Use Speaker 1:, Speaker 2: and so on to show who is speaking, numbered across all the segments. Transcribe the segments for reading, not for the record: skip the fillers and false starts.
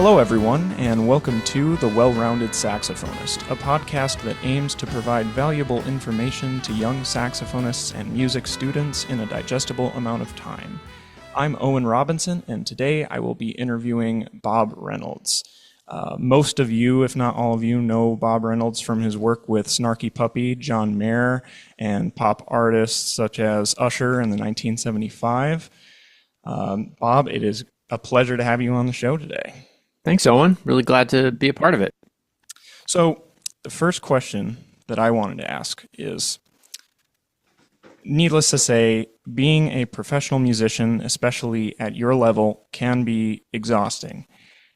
Speaker 1: Hello, everyone, and welcome to The Well-Rounded Saxophonist, a podcast that aims to provide valuable information to young saxophonists and music students in a digestible amount of time. I'm Owen Robinson, and today I will be interviewing Bob Reynolds. Most of you, if not all of you, know Bob Reynolds from his work with Snarky Puppy, John Mayer, and pop artists such as Usher in the 1975. Bob, it is a pleasure to have you on the show today.
Speaker 2: Thanks, Owen. Really glad to be a part of it.
Speaker 1: So the first question that I wanted to ask is, needless to say, being a professional musician, especially at your level, can be exhausting.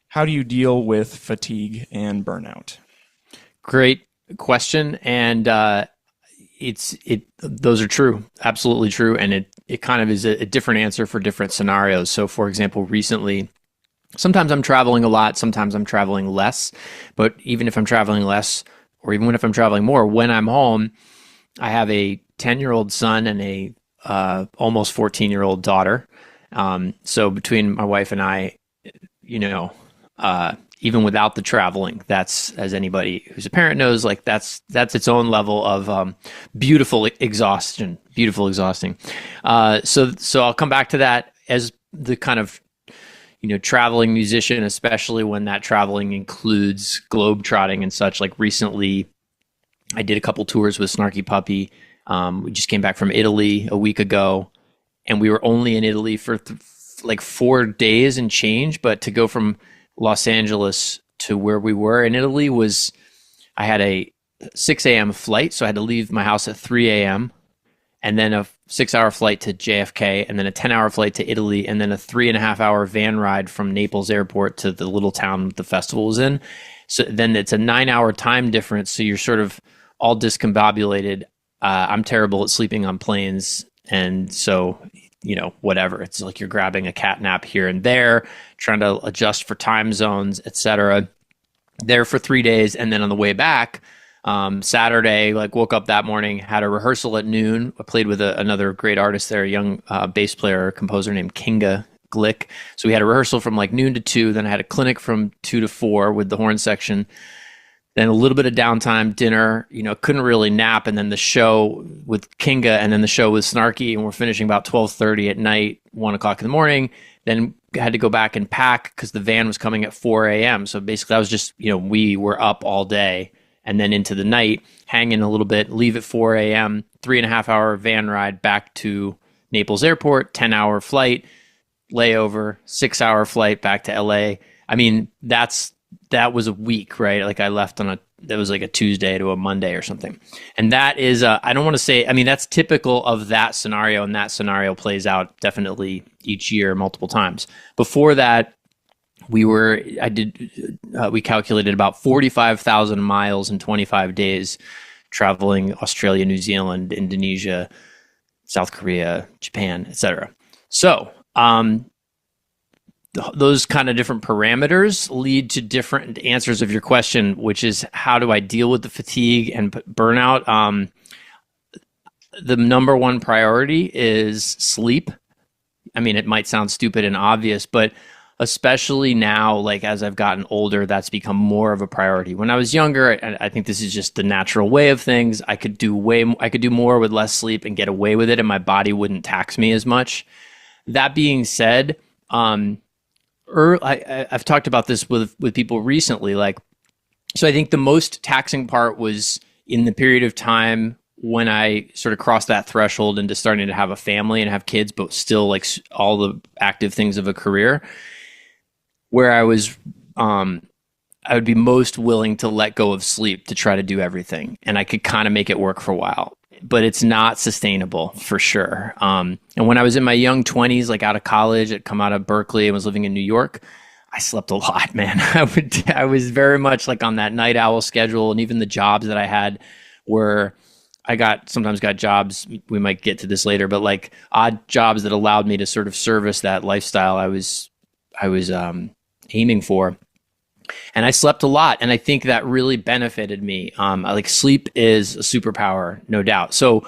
Speaker 1: How do you deal with fatigue and burnout?
Speaker 2: Great question, and those are true, absolutely true, and it kind of is a different answer for different scenarios. So, for example, recently, sometimes I'm traveling a lot, sometimes I'm traveling less, but even if I'm traveling less, or even if I'm traveling more, when I'm home, I have a 10-year-old son and a almost 14-year-old daughter. So between my wife and I, even without the traveling, that's, as anybody who's a parent knows, like that's its own level of beautiful exhausting. So I'll come back to that as the kind of traveling musician, especially when that traveling includes globetrotting and such. Like recently, I did a couple tours with Snarky Puppy. We just came back from Italy a week ago, and we were only in Italy for 4 days and change. But to go from Los Angeles to where we were in Italy I had a 6 a.m. flight, so I had to leave my house at 3 a.m., and then a 6-hour flight to JFK, and then a 10-hour flight to Italy, and then a 3.5-hour van ride from Naples airport to the little town the festival was in. So then it's a 9-hour time difference, so you're sort of all discombobulated. I'm terrible at sleeping on planes, and so, whatever. It's like you're grabbing a cat nap here and there, trying to adjust for time zones, etc. There for 3 days, and then on the way back, Saturday, woke up that morning, had a rehearsal at noon. I played with another great artist there, a young bass player, composer named Kinga Glick. So we had a rehearsal from noon to 2. Then I had a clinic from 2 to 4 with the horn section. Then a little bit of downtime, dinner, couldn't really nap. And then the show with Kinga, and then the show with Snarky. And we're finishing about 12:30 at night, 1 o'clock in the morning. Then had to go back and pack because the van was coming at 4 a.m. So basically that was just, we were up all day. And then into the night, hang in a little bit, leave at 4 a.m., 3.5-hour van ride back to Naples airport, 10-hour flight, layover, 6-hour flight back to LA. I mean, that was a week, right? I left that was a Tuesday to a Monday or something. And that is, I don't want to say, I mean, that's typical of that scenario, and that scenario plays out definitely each year multiple times. Before that, we calculated about 45,000 miles in 25 days, traveling Australia, New Zealand, Indonesia, South Korea, Japan, etc. So those kind of different parameters lead to different answers of your question, which is how do I deal with the fatigue and burnout? The number one priority is sleep. I mean, it might sound stupid and obvious, but especially now, as I've gotten older, that's become more of a priority. When I was younger, I think this is just the natural way of things. I could do more with less sleep and get away with it, and my body wouldn't tax me as much. That being said, I've talked about this with people recently. So I think the most taxing part was in the period of time when I sort of crossed that threshold into starting to have a family and have kids, but still all the active things of a career, where I would be most willing to let go of sleep to try to do everything. And I could kind of make it work for a while, but it's not sustainable for sure. And when I was in my young 20s, out of college, I'd come out of Berkeley and was living in New York, I slept a lot, man. I was very much on that night owl schedule. And even the jobs that I had were, sometimes got jobs, we might get to this later, but odd jobs that allowed me to sort of service that lifestyle I was aiming for. And I slept a lot, and I think that really benefited me. Sleep is a superpower, no doubt. So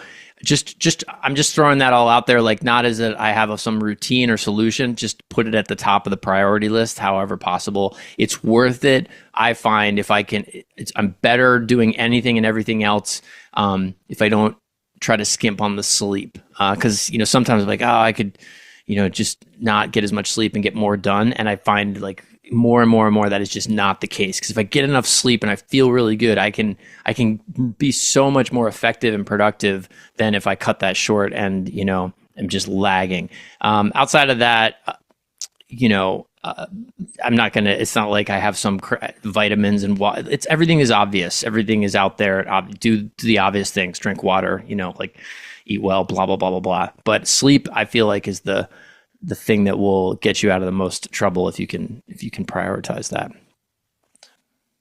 Speaker 2: I'm just throwing that all out there, like not as that I have some routine or solution, just put it at the top of the priority list, however possible. It's worth it. I find if I can, I'm better doing anything and everything else if I don't try to skimp on the sleep. Because, sometimes I'm like, oh, I could, just not get as much sleep and get more done. And I find like more and more and more that is just not the case. Because if I get enough sleep and I feel really good, I can be so much more effective and productive than if I cut that short and am just lagging. Outside of that, I'm not gonna. It's not like I have some vitamins and it's everything is obvious. Everything is out there. Do the obvious things. Drink water. Like eat well. Blah blah blah blah blah. But sleep, I feel like, is the thing that will get you out of the most trouble if you can prioritize that.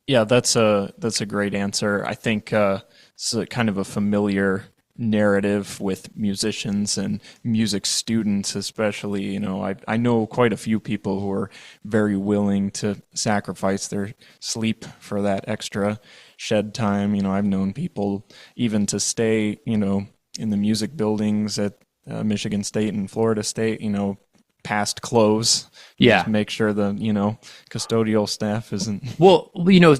Speaker 1: Yeah, that's a great answer. I think it's kind of a familiar narrative with musicians and music students, especially. I know quite a few people who are very willing to sacrifice their sleep for that extra shed time. I've known people even to stay, in the music buildings at Michigan State and Florida State, past close.
Speaker 2: Yeah.
Speaker 1: Just make sure the, custodial staff isn't.
Speaker 2: Well,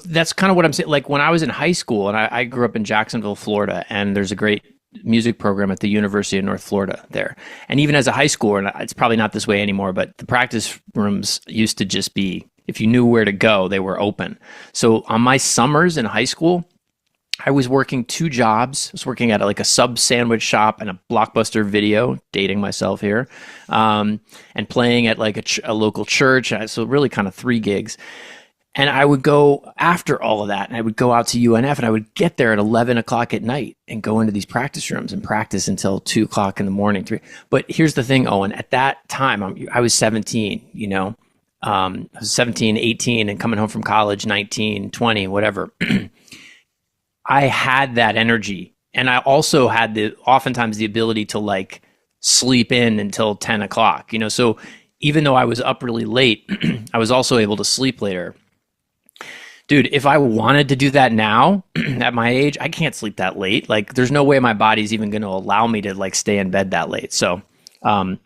Speaker 2: that's kind of what I'm saying. Like when I was in high school, and I grew up in Jacksonville, Florida, and there's a great music program at the University of North Florida there. And even as a high schooler, and it's probably not this way anymore, but the practice rooms used to just be, if you knew where to go, they were open. So on my summers in high school, I was working 2 jobs. I was working at like a sub sandwich shop and a Blockbuster Video, dating myself here, and playing at like a local church. So really kind of 3 gigs. And I would go after all of that, and I would go out to UNF, and I would get there at 11 o'clock at night and go into these practice rooms and practice until 2 o'clock in the morning. 3. But here's the thing, Owen. At that time, I was 17, I was 17, 18, and coming home from college, 19, 20, whatever. I had that energy, and I also had oftentimes the ability to like sleep in until 10 o'clock. So even though I was up really late, I was also able to sleep later. Dude, if I wanted to do that now at my age, I can't sleep that late. Like there's no way my body's even going to allow me to like stay in bed that late. So,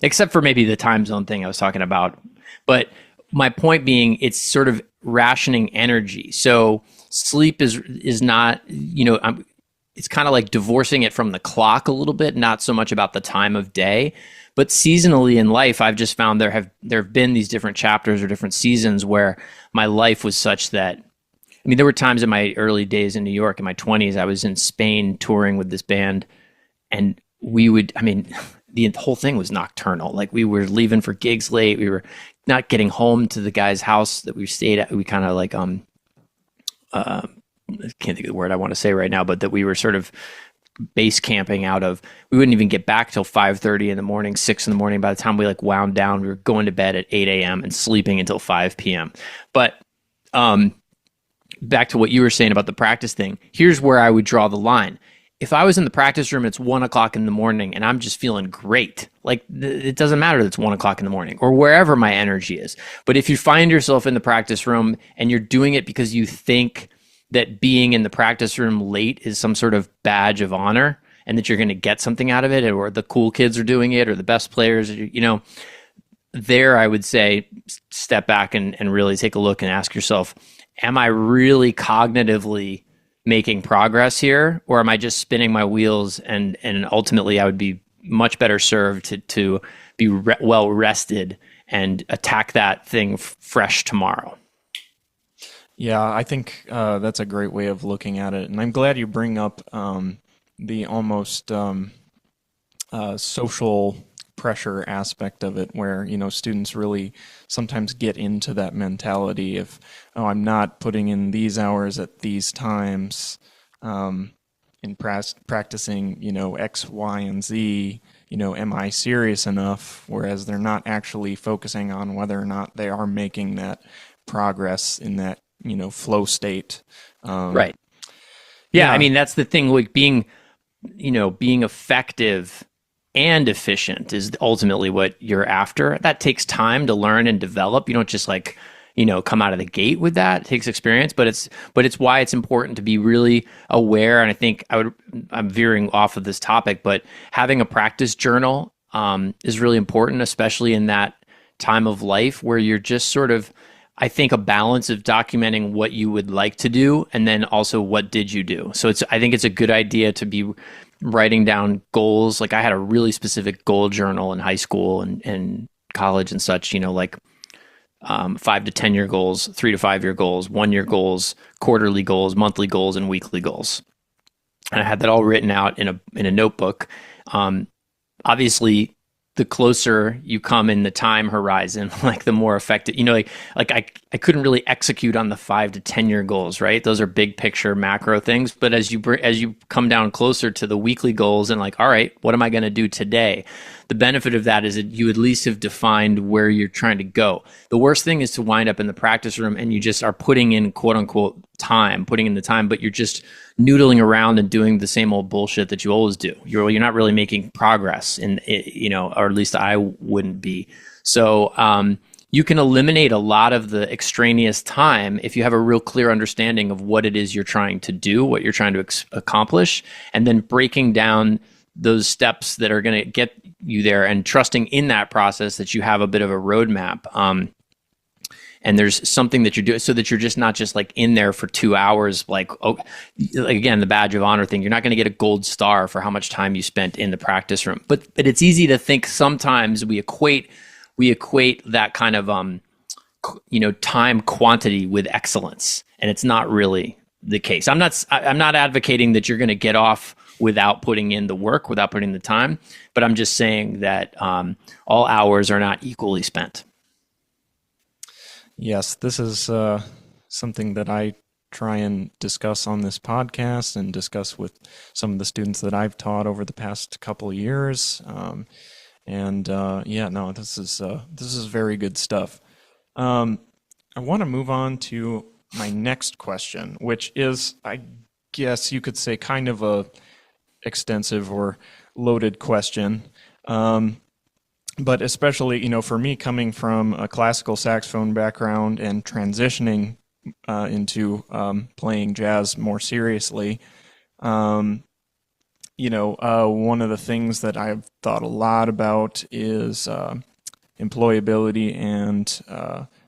Speaker 2: except for maybe the time zone thing I was talking about. But my point being, it's sort of rationing energy. So sleep is not, it's kind of like divorcing it from the clock a little bit, not so much about the time of day. But seasonally in life, I've just found there have been these different chapters or different seasons where my life was such that, there were times in my early days in New York, in my 20s, I was in Spain touring with this band, and the whole thing was nocturnal. Like we were leaving for gigs late. We were not getting home to the guy's house that we stayed at. We kind of like, I can't think of the word I want to say right now, but that we were sort of base camping out of. We wouldn't even get back till 5:30 in the morning, 6 in the morning. By the time we like wound down, we were going to bed at 8 a.m. and sleeping until 5 p.m. But back to what you were saying about the practice thing, here's where I would draw the line. If I was in the practice room, it's 1 o'clock in the morning and I'm just feeling great. Like it doesn't matter that it's 1 o'clock in the morning or wherever my energy is. But if you find yourself in the practice room and you're doing it because you think that being in the practice room late is some sort of badge of honor and that you're going to get something out of it, or the cool kids are doing it, or the best players, there I would say step back and really take a look and ask yourself, am I really cognitively making progress here, or am I just spinning my wheels? And ultimately, I would be much better served to be well rested and attack that thing fresh tomorrow.
Speaker 1: Yeah, I think that's a great way of looking at it, and I'm glad you bring up the almost social pressure aspect of it, where students really sometimes get into that mentality of, oh, I'm not putting in these hours at these times in practicing X, Y, and Z, am I serious enough? Whereas they're not actually focusing on whether or not they are making that progress in that flow state.
Speaker 2: Right. Yeah, that's the thing, like being effective and efficient is ultimately what you're after. That takes time to learn and develop. You don't just like come out of the gate with that. It takes experience, but it's why it's important to be really aware. And I think I'm veering off of this topic, but having a practice journal is really important, especially in that time of life where you're just sort of, I think, a balance of documenting what you would like to do and then also what did you do. So I think it's a good idea to be writing down goals. Like I had a really specific goal journal in high school and college and such, 5 to 10 year goals, 3 to 5 year goals, 1 year goals, quarterly goals, monthly goals, and weekly goals. And I had that all written out in a notebook. Obviously, the closer you come in the time horizon, like the more effective, I couldn't really execute on the 5 to 10 year goals, right? Those are big picture macro things. But as you come down closer to the weekly goals and like, all right, what am I going to do today? The benefit of that is that you at least have defined where you're trying to go. The worst thing is to wind up in the practice room and you just are putting in quote unquote putting in the time, but you're just noodling around and doing the same old bullshit that you always do. You're not really making progress or at least I wouldn't be. So, you can eliminate a lot of the extraneous time if you have a real clear understanding of what it is you're trying to do, what you're trying to accomplish, and then breaking down those steps that are going to get you there and trusting in that process that you have a bit of a roadmap. And there's something that you're doing so that you're just not just like in there for 2 hours, like again, the badge of honor thing. You're not going to get a gold star for how much time you spent in the practice room. But it's easy to think sometimes we equate that kind of time quantity with excellence, and it's not really the case. I'm not advocating that you're going to get off without putting in the work, without putting the time, but I'm just saying that all hours are not equally spent.
Speaker 1: Yes, this is something that I try and discuss on this podcast and discuss with some of the students that I've taught over the past couple of years. This is very good stuff. I want to move on to my next question, which is, I guess you could say, kind of a extensive or loaded question. But especially, for me coming from a classical saxophone background and transitioning into playing jazz more seriously, one of the things that I've thought a lot about is employability and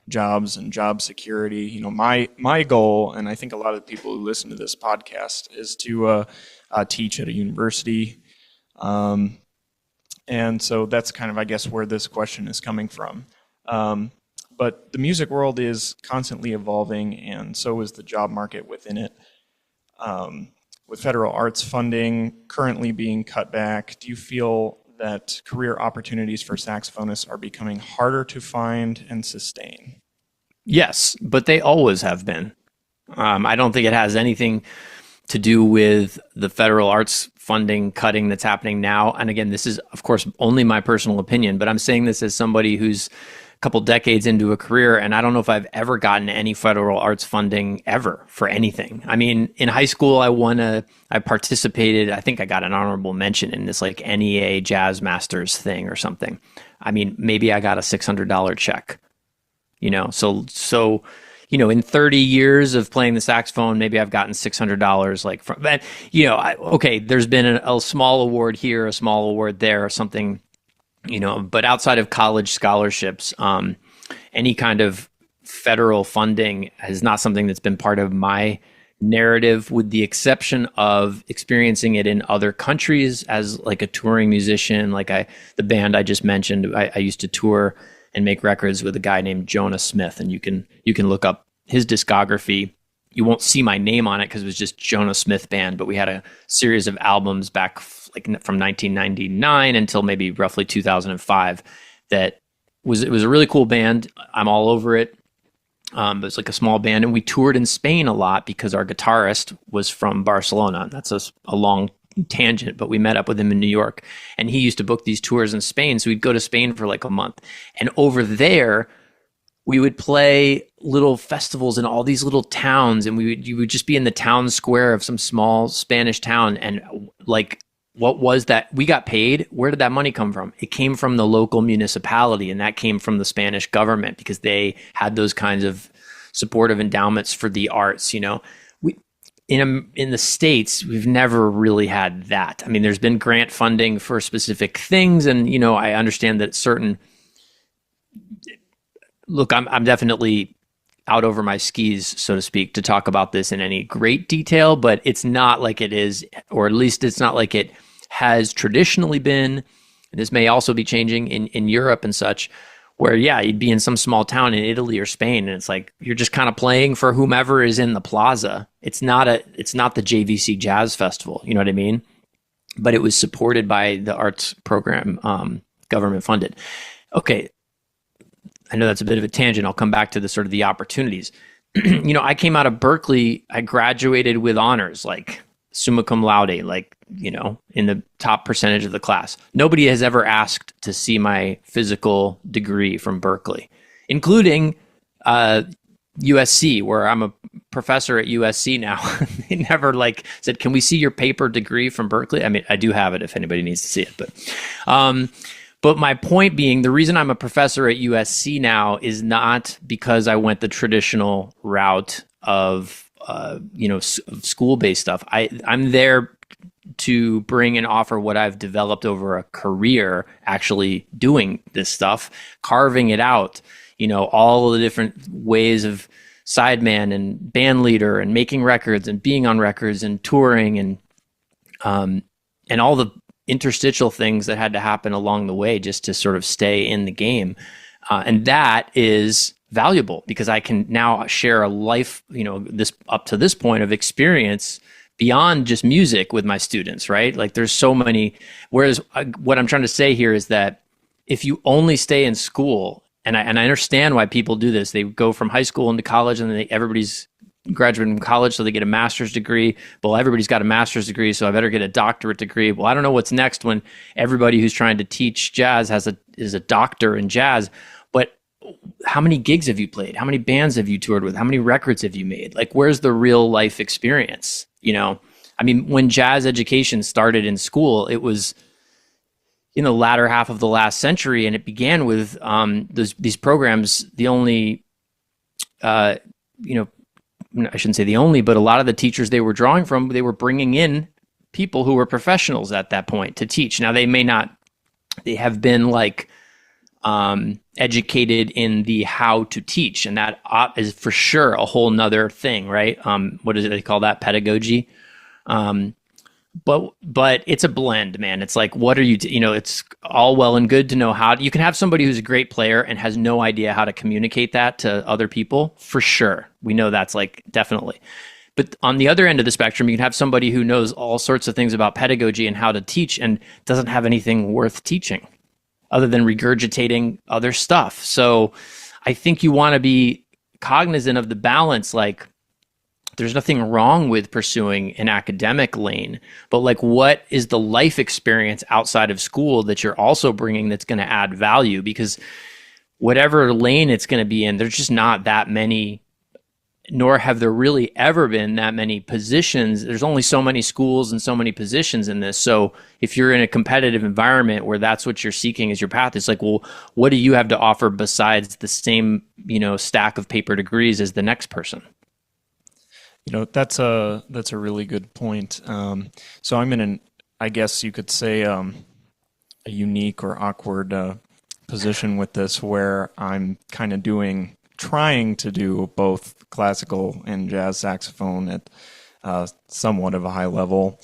Speaker 1: jobs and job security. My goal, and I think a lot of the people who listen to this podcast, is to teach at a university. And so that's kind of, I guess, where this question is coming from. But the music world is constantly evolving, and so is the job market within it. With federal arts funding currently being cut back, do you feel that career opportunities for saxophonists are becoming harder to find and sustain?
Speaker 2: Yes, but they always have been. I don't think it has anything to do with the federal arts funding cutting that's happening now. And again, this is, of course, only my personal opinion, but I'm saying this as somebody who's a couple decades into a career, and I don't know if I've ever gotten any federal arts funding ever for anything. I mean, in high school, I participated, I think I got an honorable mention in this like NEA Jazz Masters thing or something. I mean, maybe I got a $600 check, so in 30 years of playing the saxophone, maybe I've gotten $600 like from that. There's been a small award here, a small award there, or something, but outside of college scholarships, any kind of federal funding is not something that's been part of my narrative, with the exception of experiencing it in other countries as like a touring musician. Like the band I just mentioned, I used to tour and make records with a guy named Jonah Smith, and you can look up his discography. You won't see my name on it because it was just Jonah Smith Band, but we had a series of albums back like from 1999 until maybe roughly 2005 it was a really cool band. I'm all over it. It was like a small band, and we toured in Spain a lot because our guitarist was from Barcelona. That's a long tangent, but we met up with him in New York, and he used to book these tours in Spain. So we'd go to Spain for like a month, and over there we would play little festivals in all these little towns, and you would just be in the town square of some small Spanish town, and like what was that? We got paid. Where did that money come from? It came from the local municipality, and that came from the Spanish government because they had those kinds of supportive endowments for the arts. We in the States, we've never really had that. I mean, there's been grant funding for specific things, and I understand that certain. Look, I'm definitely out over my skis, so to speak, to talk about this in any great detail, but it's not like it is, or at least it's not like it has traditionally been. This may also be changing in Europe and such, where, yeah, you'd be in some small town in Italy or Spain, and it's like you're just kind of playing for whomever is in the plaza. It's not the JVC Jazz Festival, you know what I mean? But it was supported by the arts program, government funded. Okay, I know that's a bit of a tangent. I'll come back to the sort of the opportunities. I came out of Berkeley. I graduated with honors, like summa cum laude, like, in the top percentage of the class. Nobody has ever asked to see my physical degree from Berkeley, including USC, where I'm a professor at USC now. They never said, "Can we see your paper degree from Berkeley?" I mean, I do have it if anybody needs to see it, but my point being, the reason I'm a professor at USC now is not because I went the traditional route of school-based stuff. I'm there to bring and offer what I've developed over a career, actually doing this stuff, carving it out. All the different ways of sideman and band leader and making records and being on records and touring and all the interstitial things that had to happen along the way just to sort of stay in the game. And that is valuable because I can now share a life, this up to this point of experience beyond just music with my students, right? Like there's so many, whereas what I'm trying to say here is that if you only stay in school, and I understand why people do this, they go from high school into college and then everybody's graduating from college, so they get a master's degree. Well, everybody's got a master's degree, so I better get a doctorate degree. Well, I don't know what's next when everybody who's trying to teach jazz is a doctor in jazz. But how many gigs have you played? How many bands have you toured with? How many records have you made? Like, where's the real life experience? I mean, when jazz education started in school, it was in the latter half of the last century, and it began with these programs. The only, I shouldn't say the only, but a lot of the teachers they were drawing from, they were bringing in people who were professionals at that point to teach. Now they have been educated in the how to teach, and that is for sure a whole nother thing, right? What is it they call that? Pedagogy. But it's a blend, man. It's like, what are you, it's all well and good to know how you can have somebody who's a great player and has no idea how to communicate that to other people. For sure. We know that's definitely. But on the other end of the spectrum, you can have somebody who knows all sorts of things about pedagogy and how to teach and doesn't have anything worth teaching other than regurgitating other stuff. So I think you want to be cognizant of the balance. There's nothing wrong with pursuing an academic lane, but what is the life experience outside of school that you're also bringing that's going to add value? Because whatever lane it's going to be in, there's just not that many, nor have there really ever been that many positions. There's only so many schools and so many positions in this. So if you're in a competitive environment where that's what you're seeking as your path, it's like, well, what do you have to offer besides the same, stack of paper degrees as the next person?
Speaker 1: That's a really good point. So I'm in I guess you could say, a unique or awkward position with this, where I'm kind of trying to do both classical and jazz saxophone at somewhat of a high level.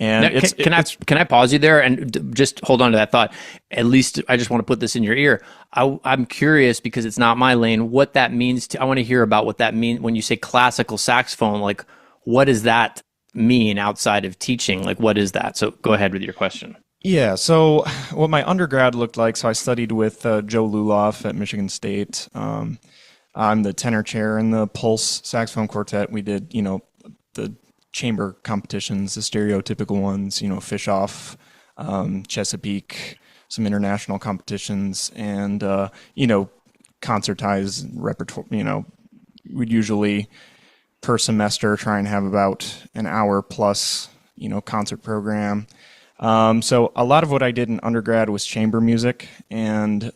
Speaker 1: And
Speaker 2: now, can I pause you there and just hold on to that thought? At least I just want to put this in your ear. I'm curious because it's not my lane. What that means I want to hear about what that means when you say classical saxophone. What does that mean outside of teaching? What is that? So go ahead with your question.
Speaker 1: Yeah. So what my undergrad looked like. So I studied with Joe Luloff at Michigan State. I'm the tenor chair in the Pulse Saxophone Quartet. We did, the chamber competitions, the stereotypical ones, Fischoff, Chesapeake, some international competitions, and, concertized repertoire. We'd usually per semester try and have about an hour plus, concert program. So a lot of what I did in undergrad was chamber music and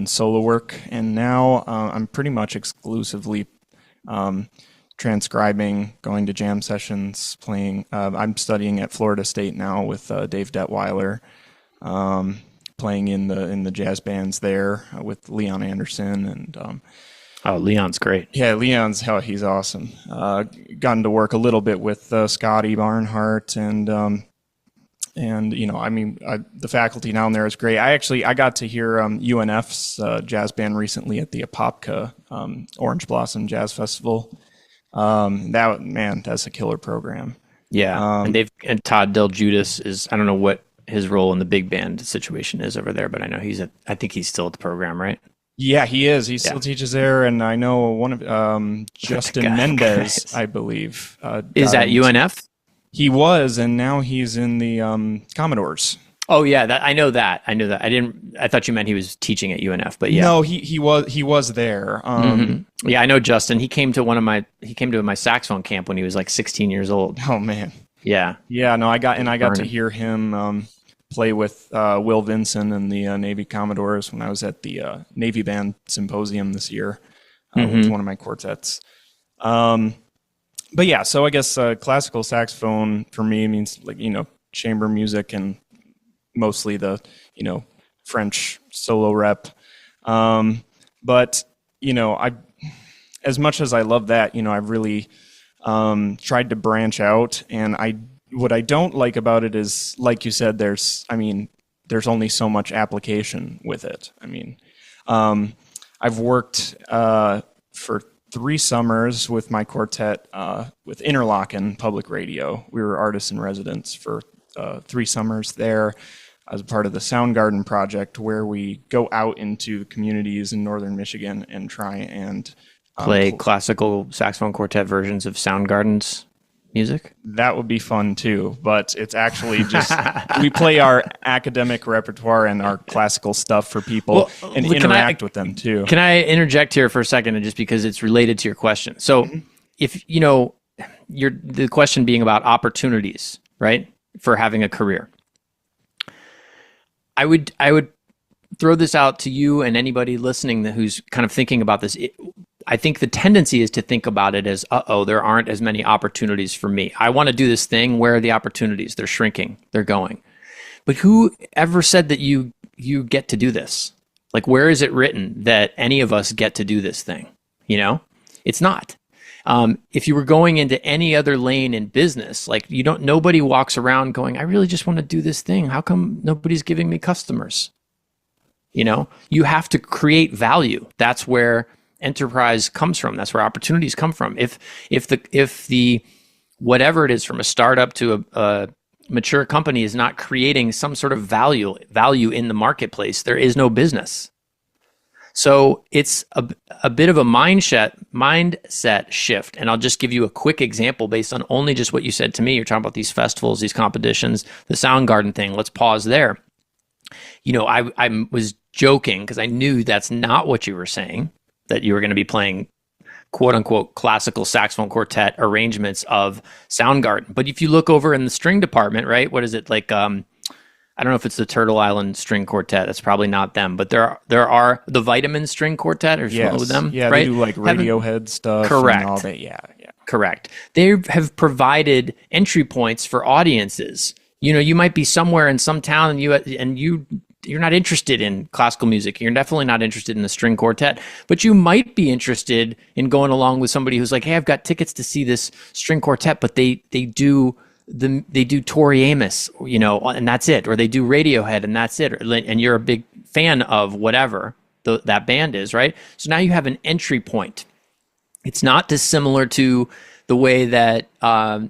Speaker 1: solo work, and now I'm pretty much exclusively transcribing, going to jam sessions, playing. I'm studying at Florida State now with Dave Detweiler, playing in the jazz bands there with Leon Anderson and.
Speaker 2: Oh, Leon's great.
Speaker 1: Yeah, he's awesome. Gotten to work a little bit with Scotty Barnhart and the faculty down there is great. I got to hear UNF's jazz band recently at the Apopka Orange Blossom Jazz Festival. That's a killer program.
Speaker 2: Yeah, and Todd Del Judas is, I don't know what his role in the big band situation is over there, but I know I think he's still at the program, right?
Speaker 1: Yeah, he is. He still teaches there, and I know one of Justin Mendez, I believe,
Speaker 2: is at UNF.
Speaker 1: He was, and now he's in the Commodores.
Speaker 2: Oh yeah, I know that. I thought you meant he was teaching at UNF, but yeah.
Speaker 1: No, he was there.
Speaker 2: Yeah, I know Justin. He came to my saxophone camp when he was like 16 years old.
Speaker 1: Oh man.
Speaker 2: Yeah.
Speaker 1: Yeah. No, I got to hear him play with Will Vinson and the Navy Commodores when I was at the Navy Band Symposium this year with one of my quartets. But yeah, so I guess classical saxophone for me means chamber music and mostly the French solo rep. But I, as much as I love that, I've really tried to branch out, and what I don't like about it is, like you said, there's only so much application with it. I've worked for 3 summers with my quartet with Interlochen Public Radio. We were artists in residence for 3 summers there as a part of the Soundgarden project, where we go out into communities in northern Michigan and try and
Speaker 2: play classical saxophone quartet versions of Soundgarden's music.
Speaker 1: That would be fun too, but it's actually just we play our academic repertoire and our classical stuff for people and interact with them too.
Speaker 2: Can I interject here for a second, and just because it's related to your question? So, if the question being about opportunities, right, for having a career, I would throw this out to you and anybody listening who's kind of thinking about this. I think the tendency is to think about it as, there aren't as many opportunities for me. I want to do this thing. Where are the opportunities? They're shrinking. They're going. But who ever said that you get to do this? Like, where is it written that any of us get to do this thing? It's not. If you were going into any other lane in business, nobody walks around going, I really just want to do this thing. How come nobody's giving me customers? You have to create value. That's where enterprise comes from. That's where opportunities come from. If the whatever it is, from a startup to a mature company, is not creating some sort of value in the marketplace, there is no business. So it's a bit of a mindset shift. And I'll just give you a quick example based on only just what you said to me. You're talking about these festivals, these competitions, the Soundgarden thing. Let's pause there. I was joking because I knew that's not what you were saying, that you were going to be playing quote unquote classical saxophone quartet arrangements of Soundgarden. But if you look over in the string department, right, what is it like? I don't know if it's the Turtle Island String Quartet. That's probably not them. But there are the Vitamin String Quartet. Are you familiar with them?
Speaker 1: Yeah,
Speaker 2: right?
Speaker 1: They do like Radiohead stuff.
Speaker 2: Correct.
Speaker 1: And all that. Yeah.
Speaker 2: Correct. They have provided entry points for audiences. You might be somewhere in some town and you're not interested in classical music. You're definitely not interested in the string quartet, but you might be interested in going along with somebody who's like, hey, I've got tickets to see this string quartet, but they do Tori Amos, and that's it, or they do Radiohead and that's it, and you're a big fan of whatever that band is, right? So now you have an entry point. It's not dissimilar to the way that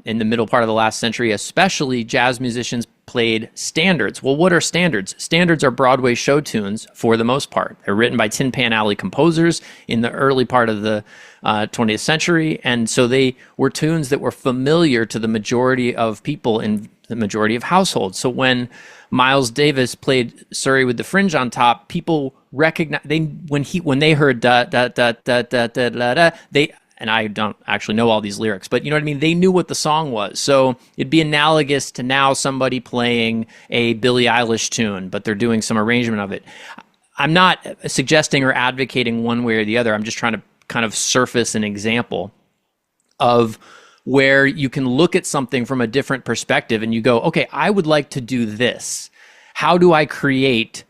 Speaker 2: in the middle part of the last century, especially jazz musicians played standards. Well, what are standards? Standards are Broadway show tunes for the most part. They're written by Tin Pan Alley composers in the early part of the 20th century. And so they were tunes that were familiar to the majority of people in the majority of households. So when Miles Davis played Surrey with the Fringe on Top, people recognize when they heard da da da da da da da da, they and I don't actually know all these lyrics, but you know what I mean? They knew what the song was. So it'd be analogous to now somebody playing a Billie Eilish tune, but they're doing some arrangement of it. I'm not suggesting or advocating one way or the other. I'm just trying to kind of surface an example of where you can look at something from a different perspective and you go, okay, I would like to do this. How do I create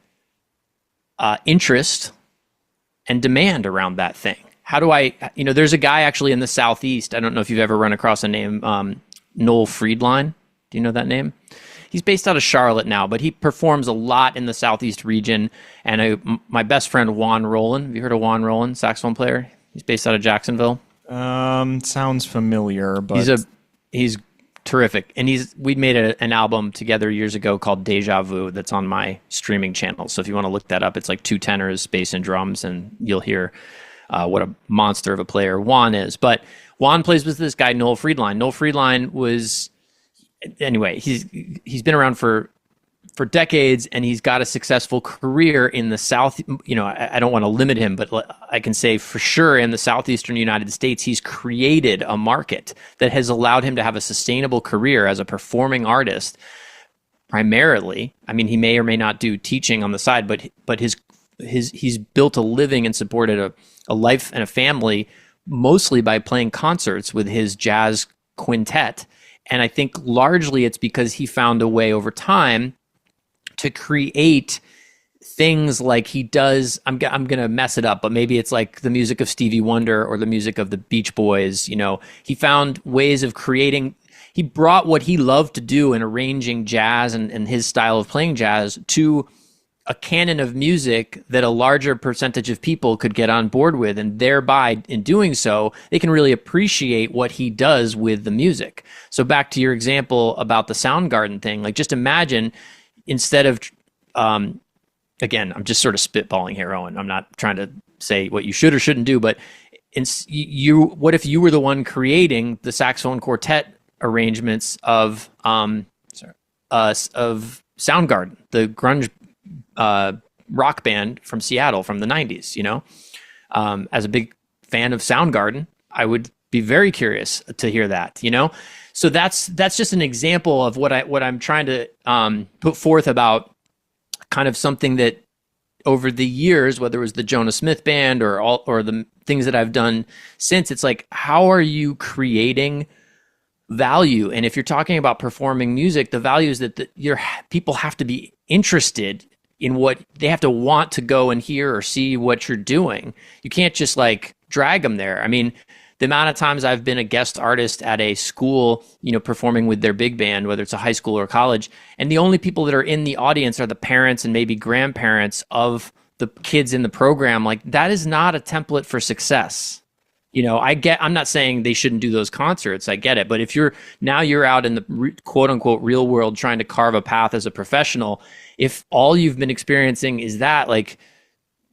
Speaker 2: interest and demand around that thing? How do I, there's a guy actually in the Southeast. I don't know if you've ever run across a name, Noel Friedline. Do you know that name? He's based out of Charlotte now, but he performs a lot in the Southeast region. And my best friend, Juan Roland. Have you heard of Juan Roland, saxophone player? He's based out of Jacksonville.
Speaker 1: Sounds familiar, but
Speaker 2: he's terrific. And we'd made an album together years ago called Deja Vu that's on my streaming channel. So if you want to look that up, it's like 2 tenors, bass and drums, and you'll hear what a monster of a player Juan is. But Juan plays with this guy, Noel Friedline. Noel Friedline he's been around for decades, and he's got a successful career in the South. I don't want to limit him, but I can say for sure in the Southeastern United States, he's created a market that has allowed him to have a sustainable career as a performing artist. Primarily, I mean, he may or may not do teaching on the side, but he's built a living and supported a life and a family mostly by playing concerts with his jazz quintet. And I think largely it's because he found a way over time to create things like he does. I'm going to mess it up, but maybe it's like the music of Stevie Wonder or the music of the Beach Boys. He found ways of creating. He brought what he loved to do in arranging jazz and his style of playing jazz to a canon of music that a larger percentage of people could get on board with, and thereby in doing so they can really appreciate what he does with the music. So back to your example about the Soundgarden thing, like just imagine instead of again, I'm just sort of spitballing here, Owen. I'm not trying to say what you should or shouldn't do, but what if you were the one creating the saxophone quartet arrangements of Soundgarden, the grunge rock band from Seattle from the 90s, as a big fan of Soundgarden, I would be very curious to hear that, So that's just an example of what I'm trying to put forth about kind of something that over the years, whether it was the Jonah Smith band or the things that I've done since, it's like, how are you creating value? And if you're talking about performing music, the value is that your people have to be interested in what they have to want to go and hear or see what you're doing. You can't just like drag them there. I mean, the amount of times I've been a guest artist at a school, performing with their big band, whether it's a high school or college, and the only people that are in the audience are the parents and maybe grandparents of the kids in the program, like that is not a template for success. I'm not saying they shouldn't do those concerts. I get it. But if you're out in the quote unquote real world trying to carve a path as a professional, if all you've been experiencing is that, like,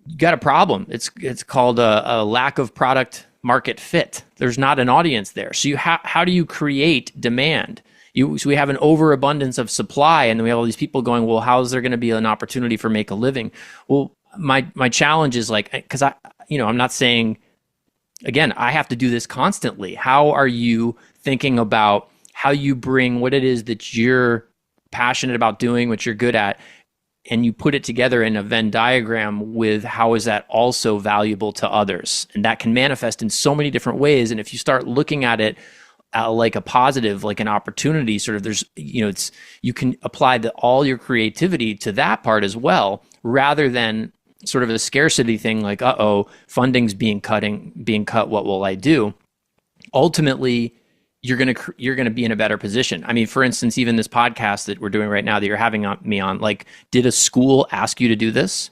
Speaker 2: you got a problem. It's called a lack of product market fit. There's not an audience there. So how do you create demand? So we have an overabundance of supply, and then we have all these people going, well, how is there going to be an opportunity for make a living? Well, my challenge is like, because I'm not saying, again, I have to do this constantly. How are you thinking about how you bring what it is that you're passionate about doing, what you're good at, and you put it together in a Venn diagram with how is that also valuable to others? And that can manifest in so many different ways. And if you start looking at it like a positive, like an opportunity, sort of there's, you can apply all your creativity to that part as well, rather than sort of a scarcity thing like, funding's being cut, what will I do? Ultimately, you're gonna be in a better position. I mean, for instance, even this podcast that we're doing right now that you're having me on, like, did a school ask you to do this?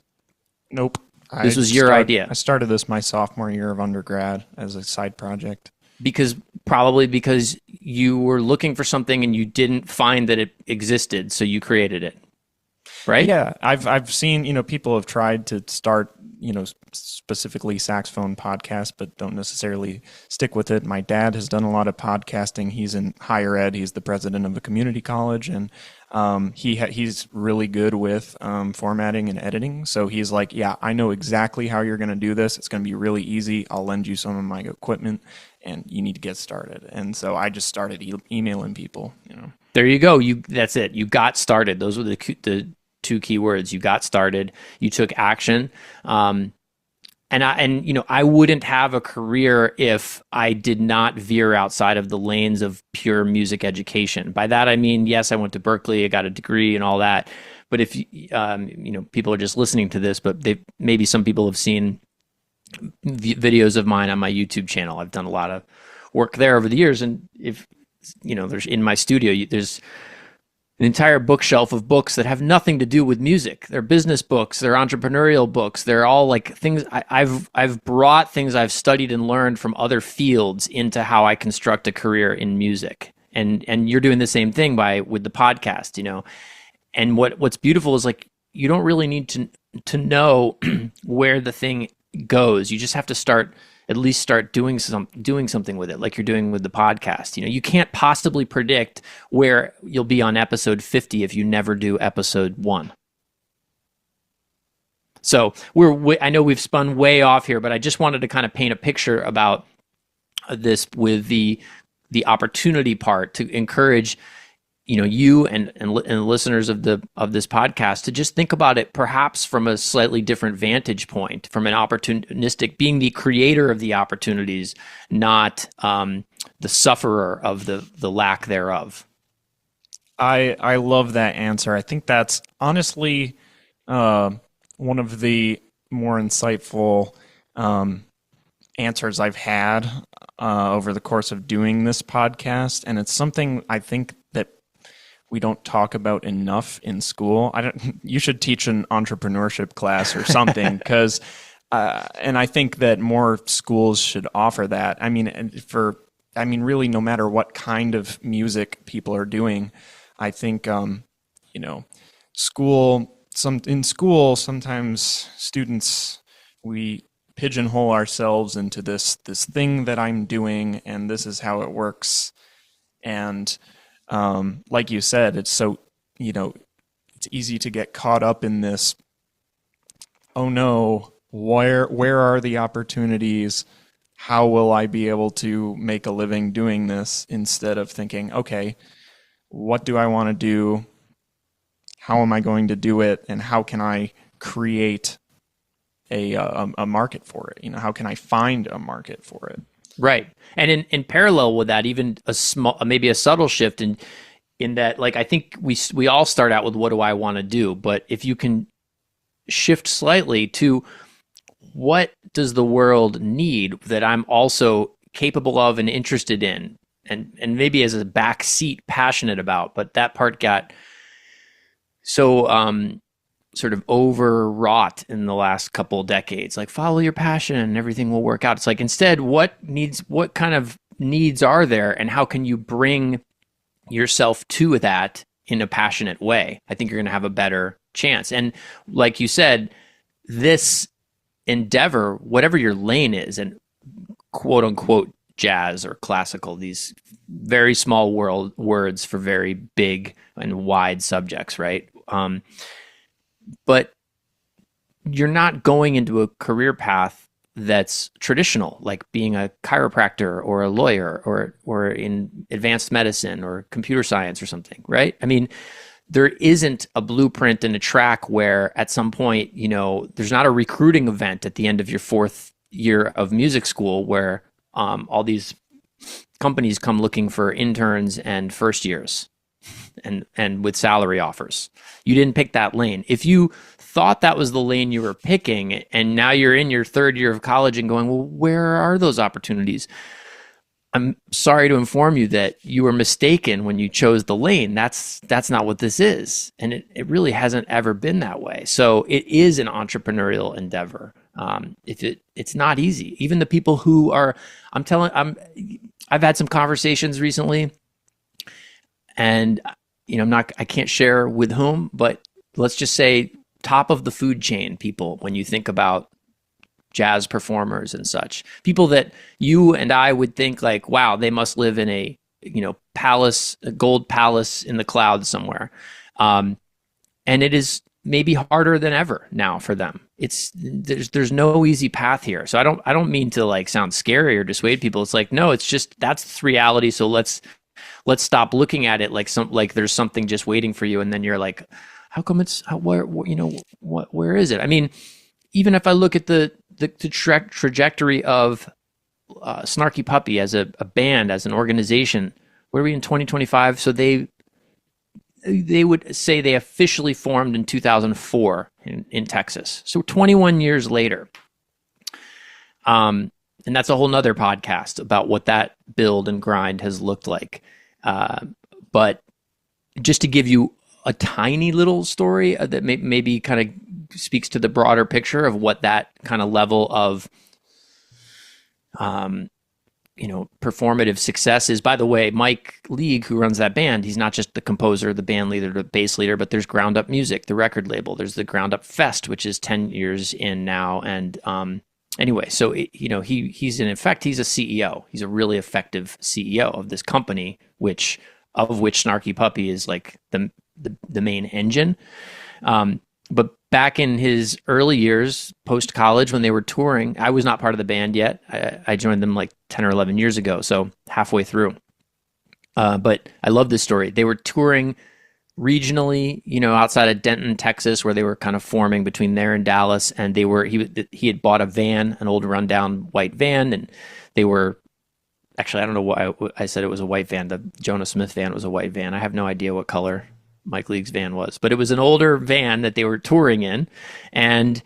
Speaker 1: Nope.
Speaker 2: This was your idea.
Speaker 1: I started this my sophomore year of undergrad as a side project.
Speaker 2: Probably because you were looking for something and you didn't find that it existed, so you created it. Right?
Speaker 1: Yeah, I've seen, people have tried to start, specifically saxophone podcasts, but don't necessarily stick with it. My dad has done a lot of podcasting. He's in higher ed. He's the president of a community college, and he's really good with formatting and editing. So he's like, yeah, I know exactly how you're going to do this. It's going to be really easy. I'll lend you some of my equipment, and you need to get started. And so I just started emailing people.
Speaker 2: There you go. That's it. You got started. Those were the two key words. You got started. You took action. I wouldn't have a career if I did not veer outside of the lanes of pure music education. By that I mean, yes, I went to Berkeley, I got a degree and all that. But if people are just listening to this, but maybe some people have seen videos of mine on my YouTube channel. I've done a lot of work there over the years, and if there's in my studio, there's an entire bookshelf of books that have nothing to do with music. They're business books, they're entrepreneurial books. They're all like things I've brought things I've studied and learned from other fields into how I construct a career in music. And you're doing the same thing with the podcast, And what's beautiful is like you don't really need to know where the thing goes. You just have to at least start doing something with it, like you're doing with the podcast. You can't possibly predict where you'll be on episode 50 if you never do episode 1. So I know we've spun way off here, but I just wanted to kind of paint a picture about this with the opportunity part to encourage you and listeners of this podcast to just think about it perhaps from a slightly different vantage point, from an opportunistic, being the creator of the opportunities, not the sufferer of the lack thereof.
Speaker 1: I love that answer. I think that's honestly one of the more insightful answers I've had over the course of doing this podcast, and it's something I think that we don't talk about enough in school. You should teach an entrepreneurship class or something, because, and I think that more schools should offer that. Really, no matter what kind of music people are doing, I think, in school, sometimes students, we pigeonhole ourselves into this thing that I'm doing, and this is how it works. And like you said, it's so, it's easy to get caught up in this, oh no, where are the opportunities? How will I be able to make a living doing this? Instead of thinking, okay, what do I want to do? How am I going to do it? And how can I create a market for it? How can I find a market for it?
Speaker 2: Right. And in parallel with that, even maybe a subtle shift in that, like, I think we all start out with what do I want to do? But if you can shift slightly to what does the world need that I'm also capable of and interested in, and maybe as a back seat passionate about, but that part got so sort of overwrought in the last couple of decades. Like, follow your passion and everything will work out. It's like, instead, what kind of needs are there, and how can you bring yourself to that in a passionate way? I think you're going to have a better chance. And like you said, this endeavor, whatever your lane is, and quote unquote jazz or classical, these very small words for very big and wide subjects, right? But you're not going into a career path that's traditional, like being a chiropractor or a lawyer or in advanced medicine or computer science or something, right? I mean, there isn't a blueprint and a track where at some point, there's not a recruiting event at the end of your 4th year of music school where all these companies come looking for interns and first years and with salary offers. You didn't pick that lane. If you thought that was the lane you were picking, and now you're in your 3rd year of college and going, well, where are those opportunities? I'm sorry to inform you that you were mistaken when you chose the lane. That's not what this is. And it really hasn't ever been that way. So it is an entrepreneurial endeavor. It's not easy. Even the people who are, I've had some conversations recently, and I can't share with whom, but let's just say top of the food chain people, when you think about jazz performers and such. People that you and I would think like, wow, they must live in a, palace, a gold palace in the clouds somewhere. And it is maybe harder than ever now for them. There's no easy path here. So I don't mean to like sound scary or dissuade people. It's like, no, it's just, that's reality. So let's stop looking at it like there's something just waiting for you. And then you're like, how come where is it? I mean, even if I look at the trajectory of Snarky Puppy as a band, as an organization, where are we in 2025? So they would say they officially formed in 2004 in Texas. So 21 years later. And that's a whole nother podcast about what that build and grind has looked like. But just to give you a tiny little story that maybe kind of speaks to the broader picture of what that kind of level of performative success is. By the way, Mike League, who runs that band, he's not just the composer, the band leader, the bass leader, but there's Ground Up Music, the record label. There's the Ground Up Fest, which is 10 years in now. And anyway, so he's in effect, he's a CEO. He's a really effective CEO of this company, of which Snarky Puppy is like the main engine. But back in his early years, post-college, when they were touring, I was not part of the band yet. I joined them like 10 or 11 years ago, so halfway through. But I love this story. They were touring regionally, outside of Denton, Texas, where they were kind of forming between there and Dallas. And he had bought a van, an old rundown white van, and they were... Actually, I don't know why I said it was a white van. The Jonah Smith van was a white van. I have no idea what color Mike League's van was, but it was an older van that they were touring in. And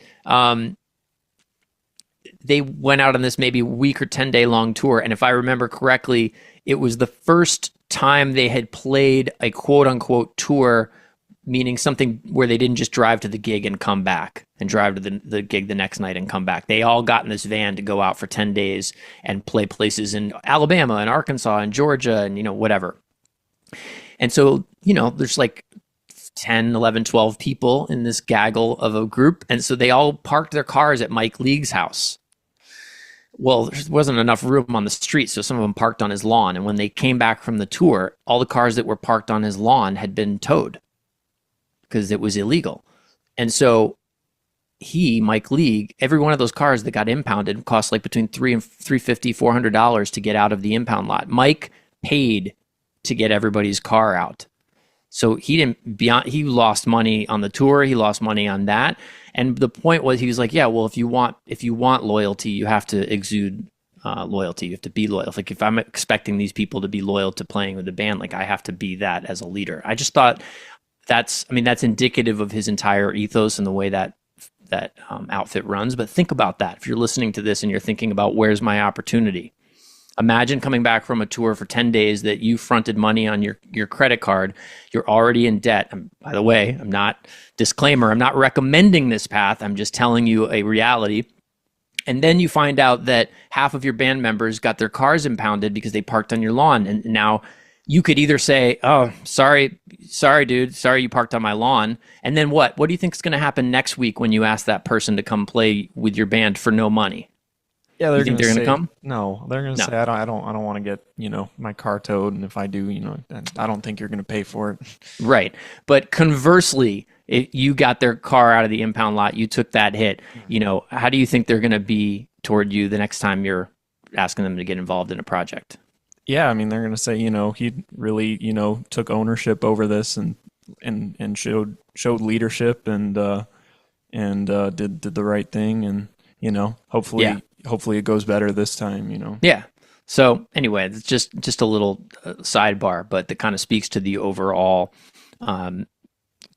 Speaker 2: they went out on this maybe week or 10-day long tour. And if I remember correctly, it was the first time they had played a quote unquote tour, meaning something where they didn't just drive to the gig and come back and drive to the gig the next night and come back. They all got in this van to go out for 10 days and play places in Alabama and Arkansas and Georgia and, whatever. And so, there's like 10, 11, 12 people in this gaggle of a group. And so they all parked their cars at Mike League's house. Well, there wasn't enough room on the street, so some of them parked on his lawn. And when they came back from the tour, all the cars that were parked on his lawn had been towed because it was illegal. And so Mike League, every one of those cars that got impounded cost like between $350, $400 to get out of the impound lot. Mike paid to get everybody's car out. So he lost money on the tour. He lost money on that. And the point was, he was like, yeah, well, if you want loyalty, you have to exude loyalty. You have to be loyal. Like if I'm expecting these people to be loyal to playing with the band, like I have to be that as a leader. I just thought that's indicative of his entire ethos and the way that outfit runs. But think about that. If you're listening to this and you're thinking about where's my opportunity, imagine coming back from a tour for 10 days that you fronted money on your credit card. You're already in debt. And by the way, I'm not recommending this path. I'm just telling you a reality. And then you find out that half of your band members got their cars impounded because they parked on your lawn. And now you could either say, oh, sorry, dude. Sorry you parked on my lawn. And then what? What do you think is going to happen next week when you ask that person to come play with your band for no money?
Speaker 1: Yeah, they're going to
Speaker 2: come.
Speaker 1: No, they're going to say, I don't want to get my car towed, and if I do, I don't think you're going to pay for it. Right, but conversely, if you got their car out of the impound lot, you took that hit. How do you think they're going to be toward you the next time you're asking them to get involved in a project? Yeah, they're going to say, he really, took ownership over this and showed leadership and did the right thing, and hopefully. Yeah. Hopefully it goes better this time, Yeah. So anyway, it's just a little sidebar, but that kind of speaks to the overall kind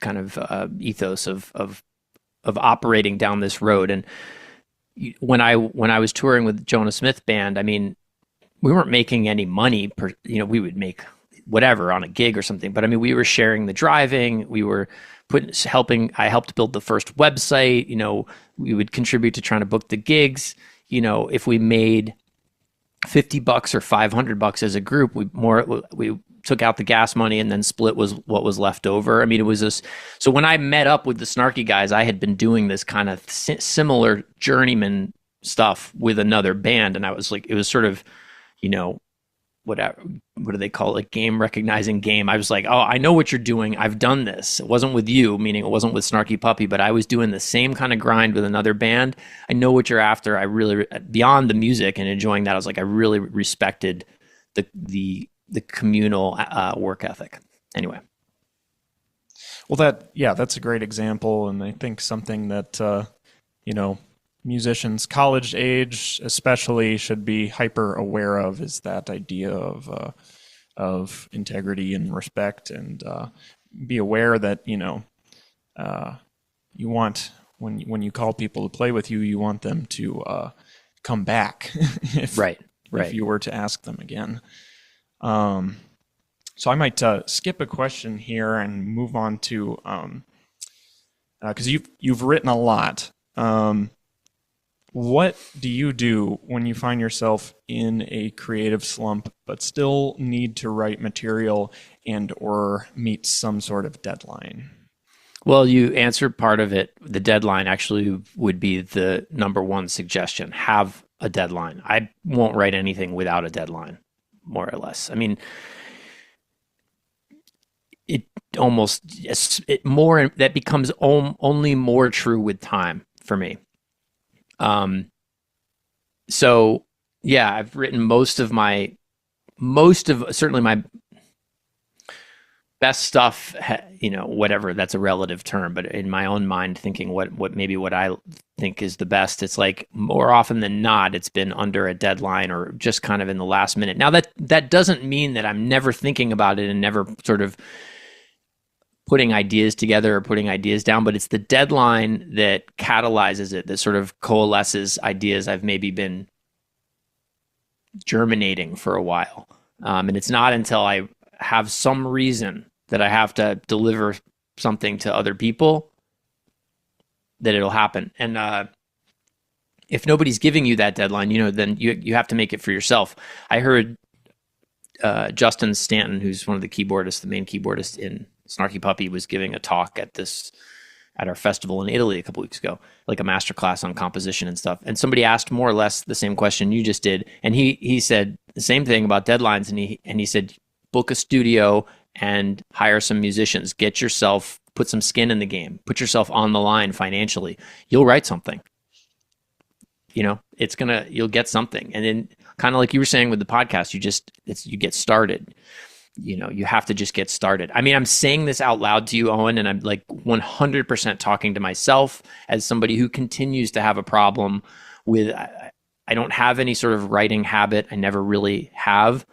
Speaker 1: of ethos of operating down this road. And when I was touring with Jonah Smith Band, we weren't making any money we would make whatever on a gig or something, but we were sharing the driving. We were I helped build the first website. We would contribute to trying to book the gigs. If we made $50 or $500 as a group, we took out the gas money and then split was what was left over. It was this. So when I met up with the Snarky guys, I had been doing this kind of similar journeyman
Speaker 2: stuff with another band. And I was like, it was sort of, you know, what do they call it? Game recognizing game. I was like, oh, I know what you're doing. I've done this. It wasn't with you, meaning it wasn't with Snarky Puppy, but I was doing the same kind of grind with another band. I know what you're after. I really, beyond the music and enjoying that, I was like, I really respected the communal work ethic. Anyway.
Speaker 1: Well, that's a great example, and I think something that musicians college age especially should be hyper aware of is that idea of integrity and respect, and be aware that you want when you call people to play with you, you want them to come back if you were to ask them again. So I might skip a question here and move on to because you've written a lot. What do you do when you find yourself in a creative slump but still need to write material and or meet some sort of deadline?
Speaker 2: Well, you answered part of it. The deadline actually would be the number one suggestion. Have a deadline. I won't write anything without a deadline, more or less. I mean, that becomes only more true with time for me. So yeah, I've written certainly my best stuff, whatever, that's a relative term, but in my own mind, thinking what I think is the best, it's like more often than not, it's been under a deadline or just kind of in the last minute. Now that doesn't mean that I'm never thinking about it and never sort of putting ideas together or putting ideas down, but it's the deadline that catalyzes it, that sort of coalesces ideas I've maybe been germinating for a while. And it's not until I have some reason that I have to deliver something to other people that it'll happen. And if nobody's giving you that deadline, then you have to make it for yourself. I heard Justin Stanton, who's one of the keyboardists, the main keyboardist in Snarky Puppy, was giving a talk at our festival in Italy a couple weeks ago, like a master class on composition and stuff. And somebody asked more or less the same question you just did, and he said the same thing about deadlines. And he said, book a studio and hire some musicians. Put some skin in the game. Put yourself on the line financially. You'll write something. You'll get something, and then kind of like you were saying with the podcast, you get started. You have to just get started. I mean, I'm saying this out loud to you, Owen, and I'm like 100% talking to myself as somebody who continues to have a problem with, I don't have any sort of writing habit. I never really have.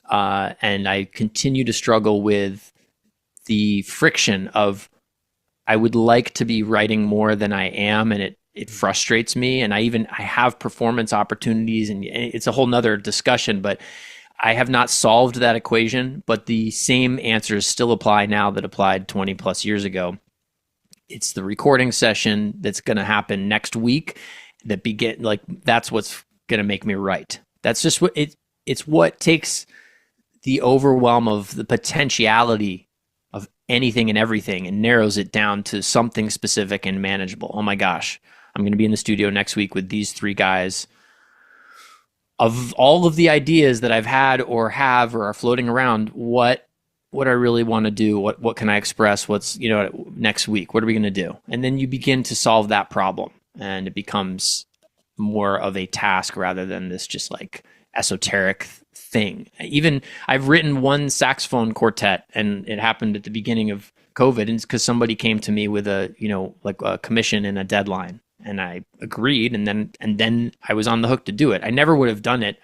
Speaker 2: And I continue to struggle with the friction of, I would like to be writing more than I am, and it frustrates me. And I have performance opportunities, and it's a whole nother discussion, but I have not solved that equation, but the same answers still apply now that applied 20 plus years ago. It's the recording session that's going to happen next week that's what's going to make me write. That's just it's what takes the overwhelm of the potentiality of anything and everything and narrows it down to something specific and manageable. Oh my gosh, I'm going to be in the studio next week with these three guys. Of all of the ideas that I've had or are floating around, what I really want to do, what can I express, what's, next week, what are we going to do? And then you begin to solve that problem, and it becomes more of a task rather than this just like esoteric thing. Even I've written one saxophone quartet, and it happened at the beginning of COVID, and it's because somebody came to me with a commission and a deadline. And I agreed, and then I was on the hook to do it. I never would have done it.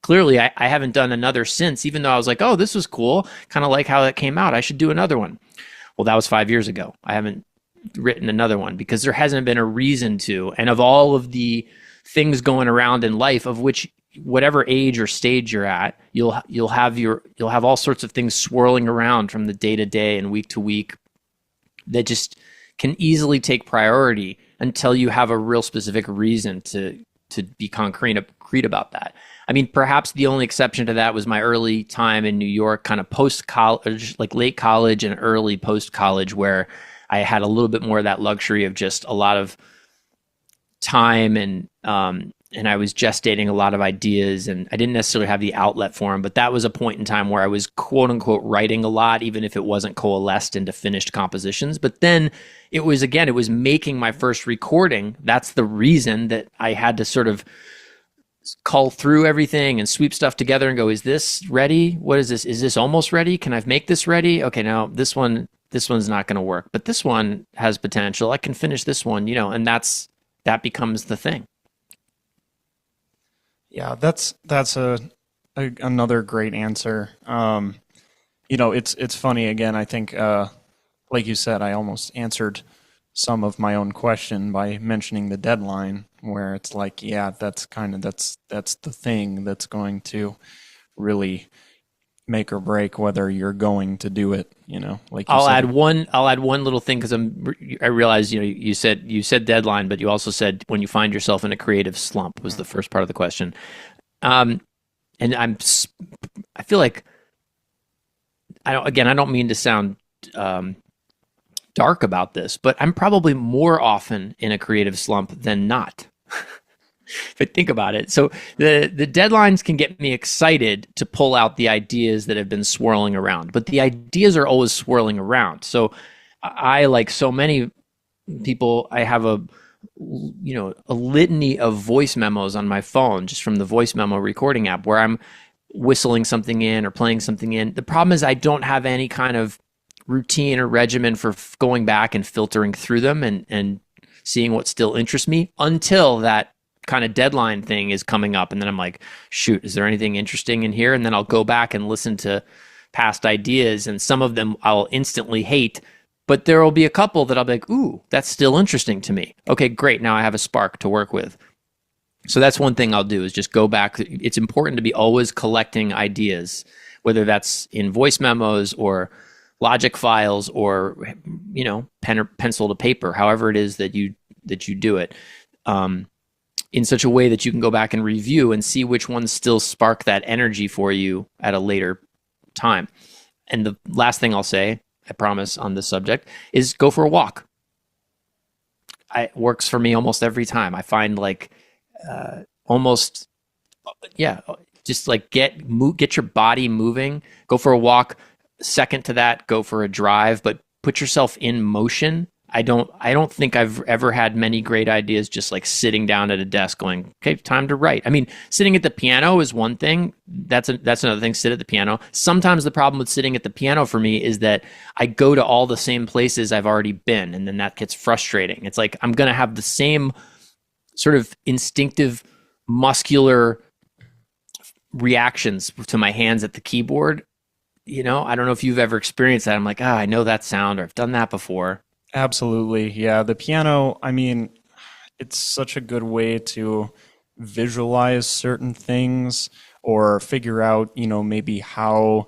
Speaker 2: Clearly, I haven't done another since, even though I was like, oh, this was cool. Kind of like how that came out. I should do another one. Well, that was 5 years ago. I haven't written another one because there hasn't been a reason to. And of all of the things going around in life, of which whatever age or stage you're at, you'll have all sorts of things swirling around from the day to day and week to week that just can easily take priority until you have a real specific reason to be concrete about that. I mean, perhaps the only exception to that was my early time in New York, kind of post-college, like late college and early post-college, where I had a little bit more of that luxury of just a lot of time, and I was gestating a lot of ideas, and I didn't necessarily have the outlet for them. But that was a point in time where I was quote unquote writing a lot, even if it wasn't coalesced into finished compositions. But then it was making my first recording. That's the reason that I had to sort of cull through everything and sweep stuff together and go, is this ready? What is this? Is this almost ready? Can I make this ready? Okay, no, this one's not going to work, but this one has potential. I can finish this one, and that becomes the thing.
Speaker 1: Yeah, that's another great answer. It's funny again. I think, like you said, I almost answered some of my own question by mentioning the deadline, where it's like, yeah, that's the thing that's going to really make or break whether you're going to do it. Like
Speaker 2: I'll add one little thing, because I realize you said deadline, but you also said when you find yourself in a creative slump was the first part of the question. And I feel like I don't mean to sound dark about this, but I'm probably more often in a creative slump than not. If I think about it. So the deadlines can get me excited to pull out the ideas that have been swirling around, but the ideas are always swirling around. So I, like so many people, I have a litany of voice memos on my phone, just from the voice memo recording app, where I'm whistling something in or playing something in. The problem is I don't have any kind of routine or regimen for going back and filtering through them and seeing what still interests me until that kind of deadline thing is coming up. And then I'm like, shoot, is there anything interesting in here? And then I'll go back and listen to past ideas, and some of them I'll instantly hate, but there will be a couple that I'll be like, ooh, that's still interesting to me. Okay, great. Now I have a spark to work with. So that's one thing I'll do, is just go back. It's important to be always collecting ideas, whether that's in voice memos or Logic files or, pen or pencil to paper, however it is that you do it, in such a way that you can go back and review and see which ones still spark that energy for you at a later time. And the last thing I'll say, I promise, on this subject, is go for a walk. It works for me almost every time. I find just like get your body moving. Go for a walk. Second to that, go for a drive, but put yourself in motion. I don't think I've ever had many great ideas just like sitting down at a desk going, okay, time to write. I mean, sitting at the piano is one thing. That's another thing. Sit at the piano. Sometimes the problem with sitting at the piano for me is that I go to all the same places I've already been, and then that gets frustrating. It's like I'm going to have the same sort of instinctive muscular reactions to my hands at the keyboard. I don't know if you've ever experienced that. I'm like, I know that sound, or I've done that before.
Speaker 1: Absolutely. Yeah. The piano, I mean, it's such a good way to visualize certain things or figure out, maybe how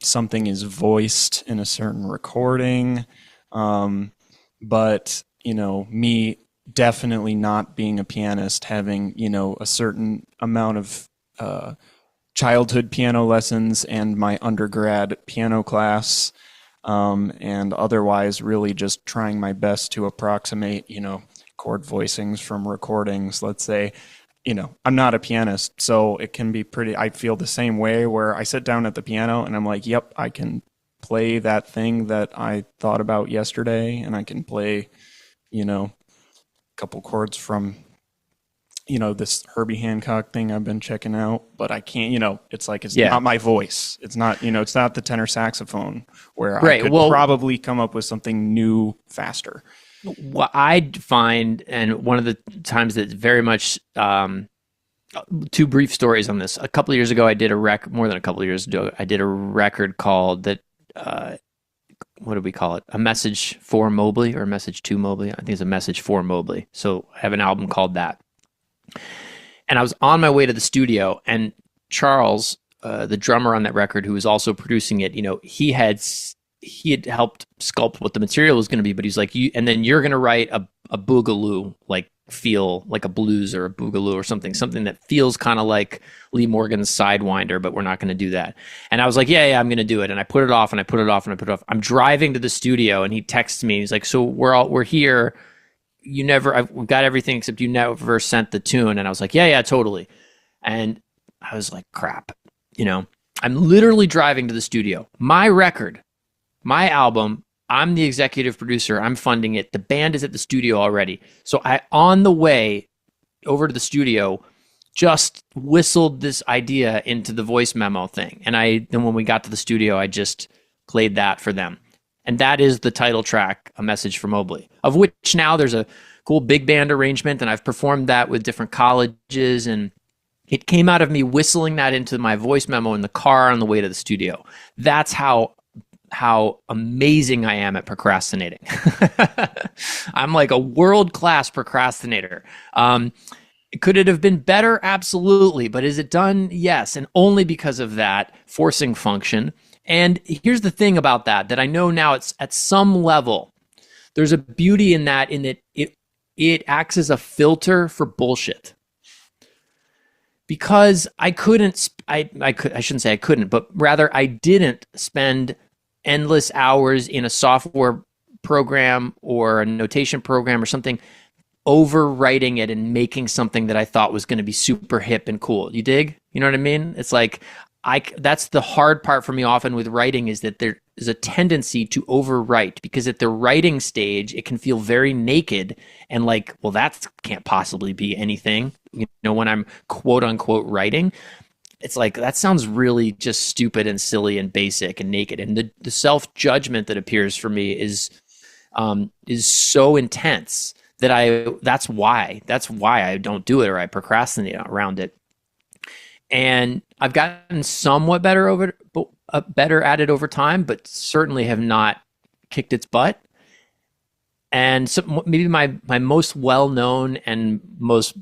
Speaker 1: something is voiced in a certain recording. But, me definitely not being a pianist, having, a certain amount of childhood piano lessons and my undergrad piano class, and otherwise really just trying my best to approximate, chord voicings from recordings. Let's say, I'm not a pianist, so it can be I feel the same way, where I sit down at the piano and I'm like, yep, I can play that thing that I thought about yesterday, and I can play, a couple chords from this Herbie Hancock thing I've been checking out, but I can't, it's like, it's not my voice. It's not, it's not the tenor saxophone where I could probably come up with something new faster.
Speaker 2: What I find, and one of the times that very much, two brief stories on this. A couple of years ago, I did more than a couple of years ago, I did a record called what do we call it? A Message for Mobley, or a Message to Mobley? I think it's a Message for Mobley. So I have an album called that. And I was on my way to the studio, and Charles, the drummer on that record, who was also producing it, he had helped sculpt what the material was going to be, but he's like, and then you're going to write a boogaloo, like feel like a blues or a boogaloo or something that feels kind of like Lee Morgan's Sidewinder, but we're not going to do that. And I was like, yeah, I'm going to do it. And I put it off and I put it off and I put it off. I'm driving to the studio, and he texts me. He's like, so we're here. I've got everything except you never sent the tune. And I was like, yeah, totally. And I was like, crap, I'm literally driving to the studio. My record, my album, I'm the executive producer. I'm funding it. The band is at the studio already. So on the way over to the studio, just whistled this idea into the voice memo thing. And then when we got to the studio, I just played that for them. And that is the title track, A Message from Mobley, of which now there's a cool big band arrangement, and I've performed that with different colleges, and it came out of me whistling that into my voice memo in the car on the way to the studio. That's how amazing I am at procrastinating. I'm like a world-class procrastinator. Could it have been better? Absolutely. But is it done? Yes. And only because of that forcing function. And here's the thing about that I know now, it's at some level, there's a beauty in that it acts as a filter for bullshit. Because I shouldn't say I couldn't, but rather I didn't spend endless hours in a software program or a notation program or something overwriting it and making something that I thought was going to be super hip and cool. You dig? You know what I mean? It's like, that's the hard part for me often with writing, is that there is a tendency to overwrite, because at the writing stage, it can feel very naked and like, well, that can't possibly be anything. When I'm quote unquote writing, it's like, that sounds really just stupid and silly and basic and naked. And the self-judgment that appears for me is so intense that that's why I don't do it, or I procrastinate around it. And I've gotten somewhat better at it over time, but certainly have not kicked its butt. And so maybe my most well-known and most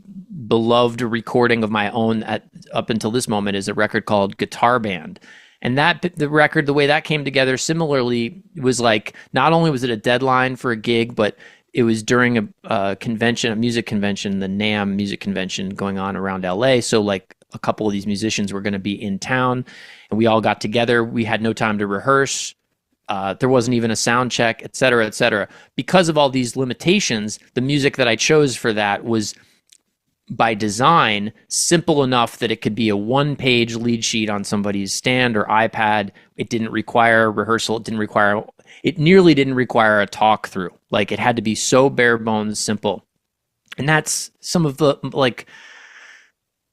Speaker 2: beloved recording of my own up until this moment is a record called Guitar Band. And the record, the way that came together, similarly, was like, not only was it a deadline for a gig, but it was during a convention, a music convention, the NAMM music convention going on around LA. So like, a couple of these musicians were going to be in town, and we all got together. We had no time to rehearse. There wasn't even a sound check, et cetera, et cetera. Because of all these limitations, the music that I chose for that was, by design, simple enough that it could be a one-page lead sheet on somebody's stand or iPad. It didn't require rehearsal. It nearly didn't require a talk through. Like, it had to be so bare bones simple. And that's some of the, like,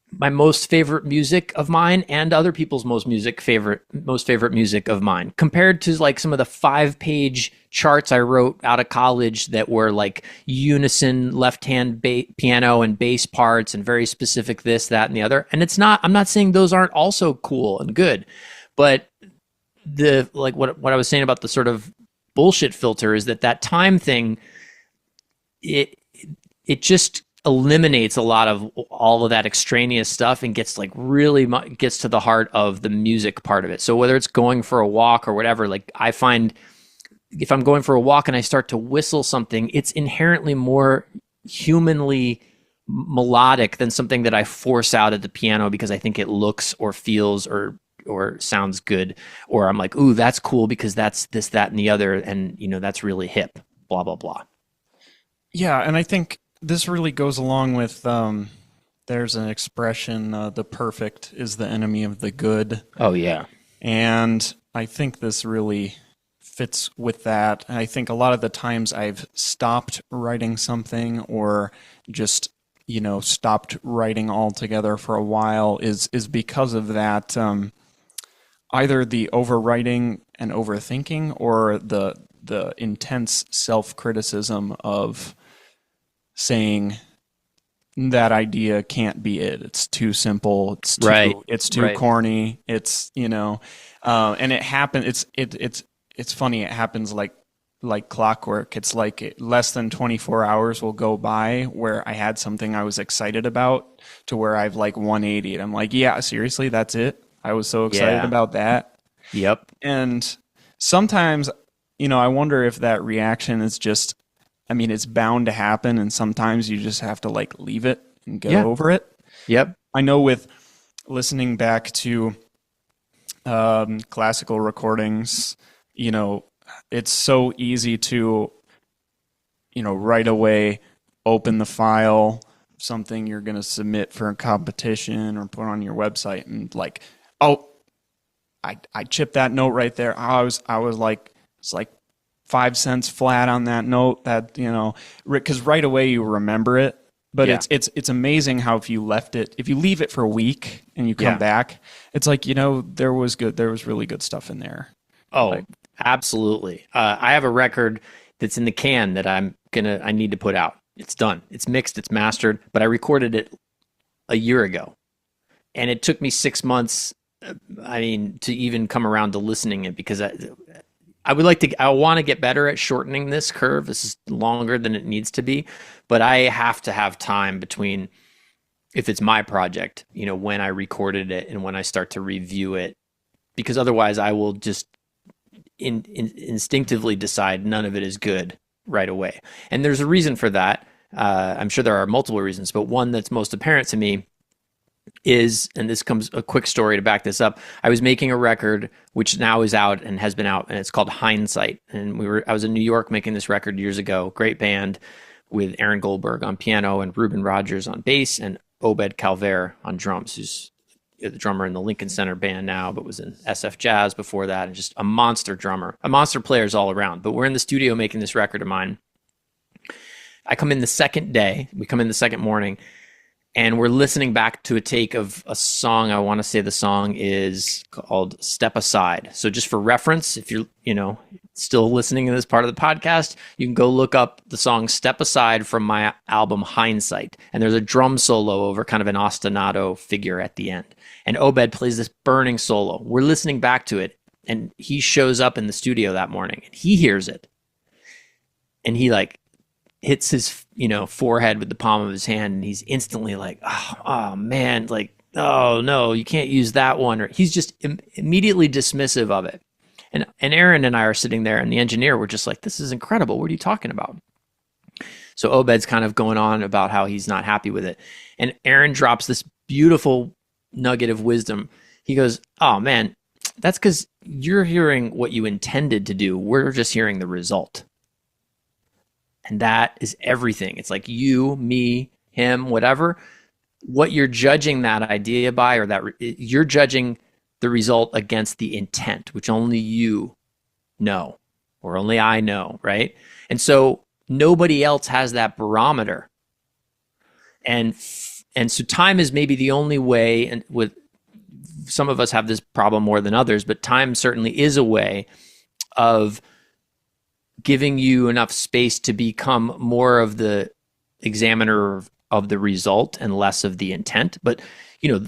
Speaker 2: my most favorite music of mine, and other people's most favorite music of mine, compared to like some of the 5-page charts I wrote out of college that were like unison left-hand piano and bass parts and very specific this, that, and the other. And I'm not saying those aren't also cool and good, but what I was saying about the sort of bullshit filter is that time thing, it just eliminates a lot of all of that extraneous stuff and gets to the heart of the music part of it. So whether it's going for a walk or whatever, like, I find if I'm going for a walk and I start to whistle something, it's inherently more humanly melodic than something that I force out at the piano because I think it looks or feels or sounds good, or I'm like, ooh, that's cool because that's this, that, and the other, and that's really hip, blah, blah, blah.
Speaker 1: Yeah, and I think this really goes along with, there's an expression, the perfect is the enemy of the good.
Speaker 2: Oh, yeah.
Speaker 1: And I think this really fits with that. I think a lot of the times I've stopped writing something, or just, stopped writing altogether for a while is because of that, either the overwriting and overthinking, or the intense self-criticism of saying that idea can't be it. It's too simple. It's too corny. It's, and it happens. It's funny. It happens like clockwork. It's like less than 24 hours will go by where I had something I was excited about to where I've 180'd. I'm like, yeah, seriously, that's it. I was so excited about that.
Speaker 2: Yep.
Speaker 1: And sometimes, I wonder if that reaction is just, it's bound to happen, and sometimes you just have to leave it and get over it.
Speaker 2: Yep.
Speaker 1: I know with listening back to classical recordings, it's so easy to, right away open the file, something you're going to submit for a competition or put on your website, and like, oh, I chipped that note right there. I was like, it's like 5 cents flat on that note, that, you know, because right away you remember it. But
Speaker 2: Yeah.
Speaker 1: it's amazing how if you leave it for a week and you come back, it's like, you know, there was really good stuff in there.
Speaker 2: Oh,
Speaker 1: Like,
Speaker 2: absolutely. I have a record that's in the can that I need to put out. It's done. It's mixed, it's mastered, but I recorded it a year ago. And it took me 6 months, to even come around to listening it, because I want to get better at shortening this curve. This is longer than it needs to be, but I have to have time between, if it's my project, you know, when I recorded it and when I start to review it, because otherwise I will just instinctively decide none of it is good right away. And there's a reason for that. I'm sure there are multiple reasons, but one that's most apparent to me is, and this comes a quick story to back this up. I was making a record which now is out and has been out, and it's called Hindsight. And I was in New York making this record years ago. Great band with Aaron Goldberg on piano and Ruben Rogers on bass and Obed Calver on drums, who's the drummer in the Lincoln Center band now, but was in SF Jazz before that, and just a monster drummer, a monster players all around. But we're in the studio making this record of mine. I come in the second day, we come in the second morning, and we're listening back to a take of a song. I want to say the song is called Step Aside. So just for reference, if you're, you know, still listening to this part of the podcast, you can go look up the song Step Aside from my album Hindsight. And there's a drum solo over kind of an ostinato figure at the end. And Obed plays this burning solo. We're listening back to it, and he shows up in the studio that morning, and he hears it. And he like hits his, you know, forehead with the palm of his hand, and he's instantly like, oh man, like, oh no, you can't use that one. Or he's just immediately dismissive of it. And Aaron and I are sitting there, and the engineer were just like, this is incredible. What are you talking about? So Obed's kind of going on about how he's not happy with it. And Aaron drops this beautiful nugget of wisdom. He goes, oh man, that's because you're hearing what you intended to do. We're just hearing the result. And that is everything. It's like you, me, him, whatever. What you're judging that idea by, or that you're judging the result against the intent, which only you know, or only I know, right? And so nobody else has that barometer. And so time is maybe the only way, and with some of us have this problem more than others, but time certainly is a way of giving you enough space to become more of the examiner of the result and less of the intent. But, you know,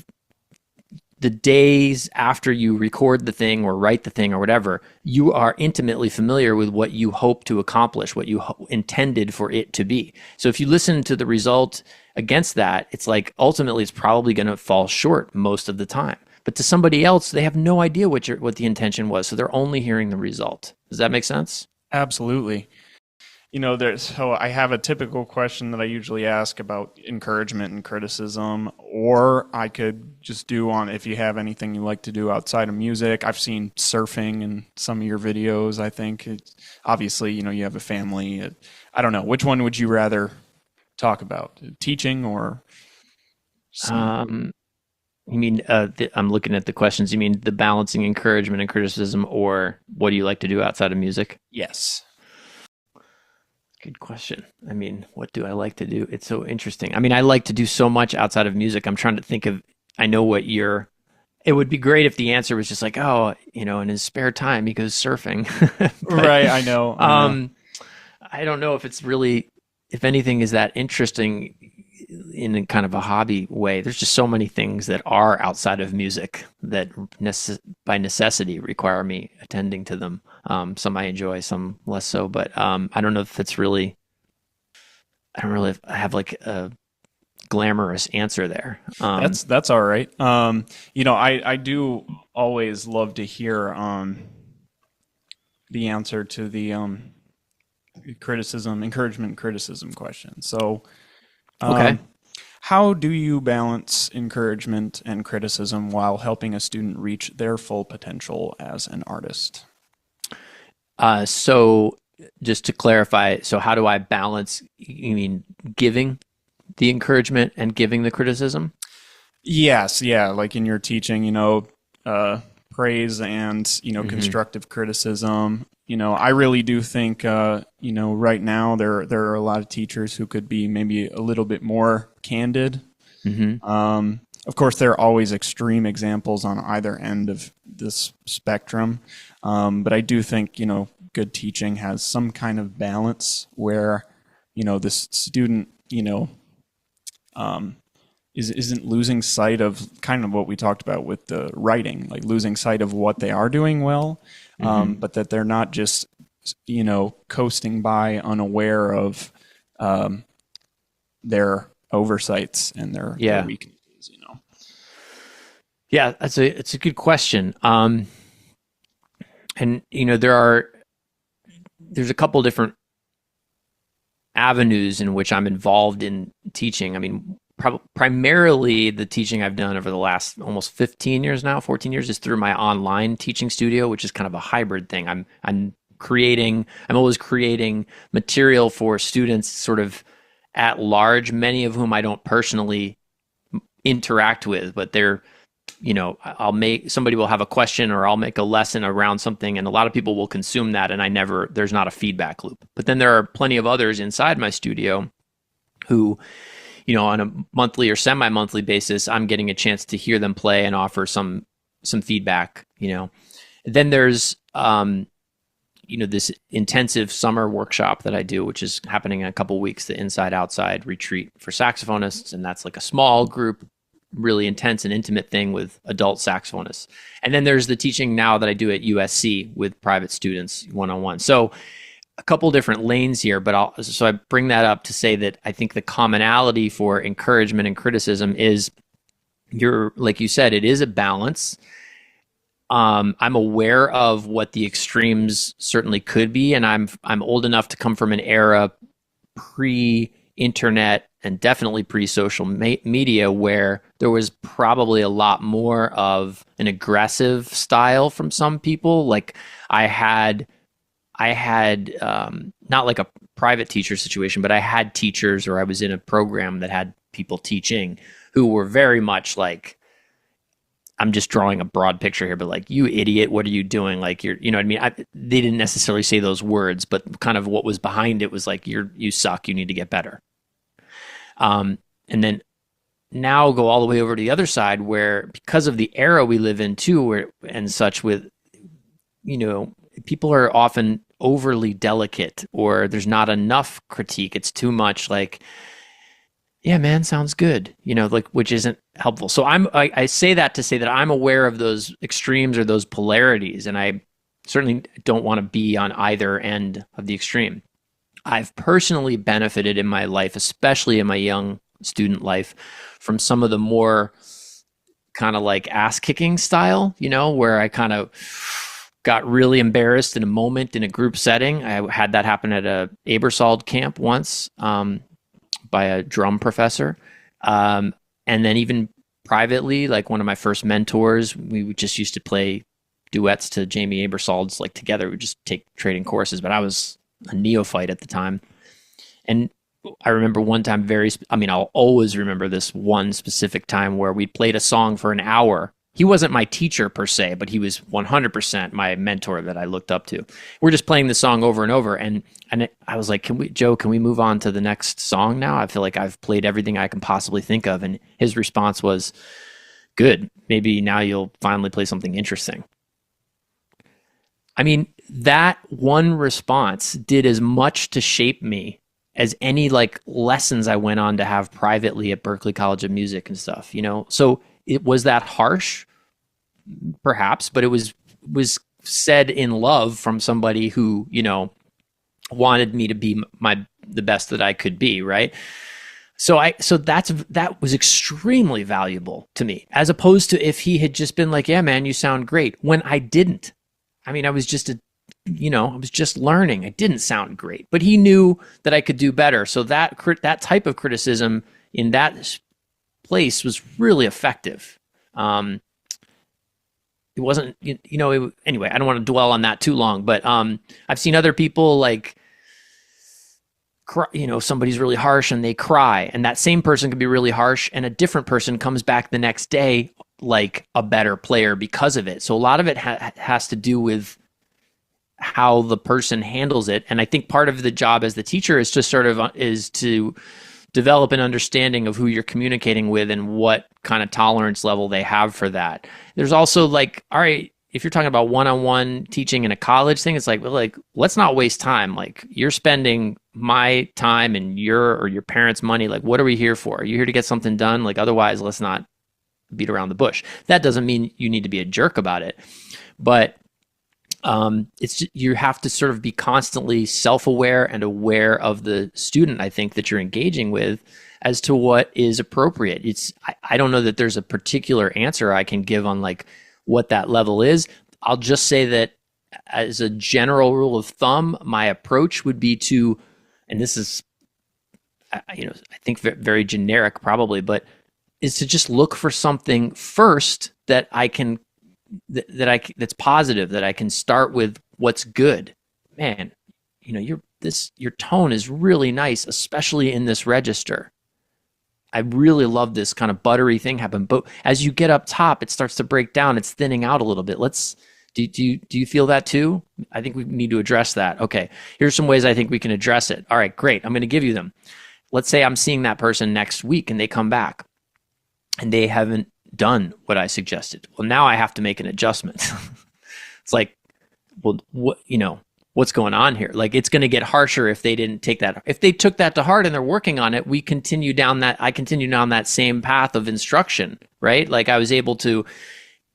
Speaker 2: the days after you record the thing or write the thing or whatever, you are intimately familiar with what you hope to accomplish, what you intended for it to be. So if you listen to the result against that, it's like ultimately it's probably going to fall short most of the time. But to somebody else, they have no idea what the intention was, so they're only hearing the result. Does that make sense?
Speaker 1: Absolutely. You know, so I have a typical question that I usually ask about encouragement and criticism, or I could just do on if you have anything you like to do outside of music. I've seen surfing in some of your videos. I think obviously, you know, you have a family. I don't know. Which one would you rather talk about? Teaching or?
Speaker 2: You mean, I'm looking at the questions. You mean the balancing encouragement and criticism, or what do you like to do outside of music?
Speaker 1: Yes.
Speaker 2: Good question. I mean, what do I like to do? It's so interesting. I mean, I like to do so much outside of music. I'm trying to think of, I know what it would be great if the answer was just like, oh, you know, in his spare time, he goes surfing. But,
Speaker 1: right. I know.
Speaker 2: I don't know if it's really, if anything is that interesting in a kind of a hobby way. There's just so many things that are outside of music that by necessity require me attending to them. Some I enjoy, some less so, but I don't know if it's really, I don't really have like a glamorous answer there.
Speaker 1: That's all right. You know, I do always love to hear the answer to the encouragement criticism question. So
Speaker 2: okay.
Speaker 1: How do you balance encouragement and criticism while helping a student reach their full potential as an artist?
Speaker 2: So just to clarify, so how do I balance, you mean giving the encouragement and giving the criticism?
Speaker 1: Yes, yeah, like in your teaching, praise and, constructive criticism. I really do think, right now there are a lot of teachers who could be maybe a little bit more candid. Of course, there are always extreme examples on either end of this spectrum. But I do think, good teaching has some kind of balance where, the student, isn't losing sight of kind of what we talked about with the writing, like losing sight of what they are doing well, but that they're not just, coasting by unaware of their oversights and their weaknesses.
Speaker 2: Yeah, it's a good question. And there's a couple different avenues in which I'm involved in teaching. I mean, primarily the teaching I've done over the last almost 15 years now, 14 years, is through my online teaching studio, which is kind of a hybrid thing. I'm always creating material for students sort of at large, many of whom I don't personally interact with, but they're, somebody will have a question or I'll make a lesson around something, and a lot of people will consume that, and there's not a feedback loop. But then there are plenty of others inside my studio who, on a monthly or semi-monthly basis, I'm getting a chance to hear them play and offer some feedback, Then there's, this intensive summer workshop that I do, which is happening in a couple of weeks, the Inside Outside retreat for saxophonists. And that's like a small group, really intense and intimate thing with adult saxophonists. And then there's the teaching now that I do at USC with private students one-on-one. So a couple different lanes here, but so I bring that up to say that I think the commonality for encouragement and criticism is, like you said, it is a balance. I'm aware of what the extremes certainly could be, and I'm old enough to come from an era pre-internet and definitely pre-social media where there was probably a lot more of an aggressive style from some people. Like I had not like a private teacher situation, but I had teachers, or I was in a program that had people teaching who were very much like, I'm just drawing a broad picture here, but like, you idiot, what are you doing? Like, you know what I mean? They didn't necessarily say those words, but kind of what was behind it was like, you suck, you need to get better. And then now go all the way over to the other side where, because of the era we live in too, and such with, people are often overly delicate, or there's not enough critique. It's too much like, yeah, man, sounds good, which isn't helpful. So I say that to say that I'm aware of those extremes or those polarities, and I certainly don't want to be on either end of the extreme. I've personally benefited in my life, especially in my young student life, from some of the more kind of like ass-kicking style, where I kind of got really embarrassed in a moment in a group setting. I had that happen at a Eberswald camp once, by a drum professor. And then even privately, like one of my first mentors, we just used to play duets to Jamie Aebersold's, like together. We just take trading courses, but I was a neophyte at the time. And I remember one time I'll always remember this one specific time where we played a song for an hour. He wasn't my teacher per se, but he was 100% my mentor that I looked up to. We're just playing the song over and over. And I was like, can we move on to the next song now? I feel like I've played everything I can possibly think of. And his response was, good, maybe now you'll finally play something interesting. I mean, that one response did as much to shape me as any like lessons I went on to have privately at Berklee College of Music and stuff, So it was that harsh, perhaps, but it was said in love from somebody who, wanted me to be the best that I could be, right? So that was extremely valuable to me, as opposed to if he had just been like, yeah, man, you sound great, when I didn't. I mean, I was just I was just learning. I didn't sound great, but he knew that I could do better. So that type of criticism in that place was really effective. it wasn't, anyway, I don't want to dwell on that too long, but I've seen other people like, somebody's really harsh and they cry, and that same person could be really harsh and a different person comes back the next day like a better player because of it. So a lot of it has to do with how the person handles it. And I think part of the job as the teacher is to develop an understanding of who you're communicating with and what kind of tolerance level they have for that. There's also like, all right, if you're talking about one-on-one teaching in a college thing, it's like, well, like, let's not waste time. Like, you're spending my time and your parents' money. Like, what are we here for? Are you here to get something done? Like, otherwise, let's not beat around the bush. That doesn't mean you need to be a jerk about it, but you have to sort of be constantly self-aware and aware of the student, I think, that you're engaging with as to what is appropriate. I don't know that there's a particular answer I can give on like what that level is. I'll just say that as a general rule of thumb, my approach would be to, and this is, I think very generic probably, but is to just look for something first that that's positive, that I can start with what's good. Man, your tone is really nice, especially in this register. I really love this kind of buttery thing happen, but as you get up top, it starts to break down. It's thinning out a little bit. Do you feel that too? I think we need to address that. Okay, here's some ways I think we can address it. All right, great. I'm going to give you them. Let's say I'm seeing that person next week and they come back and they haven't done what I suggested. Well, now I have to make an adjustment. It's like, well, what's going on here? Like, it's going to get harsher if they didn't take that. If they took that to heart and they're working on it, I continue down that same path of instruction, right? Like, I was able to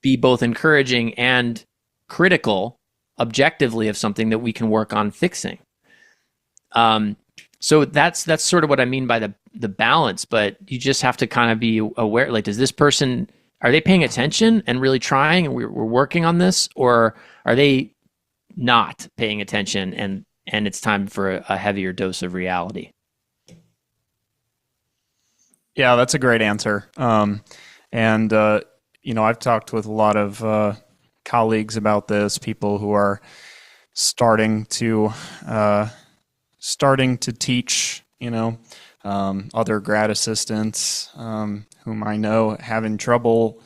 Speaker 2: be both encouraging and critical objectively of something that we can work on fixing. So that's sort of what I mean by the balance, but you just have to kind of be aware, like, does this person, are they paying attention and really trying and we're working on this, or are they not paying attention and it's time for a heavier dose of reality?
Speaker 1: Yeah, that's a great answer. I've talked with a lot of colleagues about this, people who are starting to teach, other grad assistants whom I know having trouble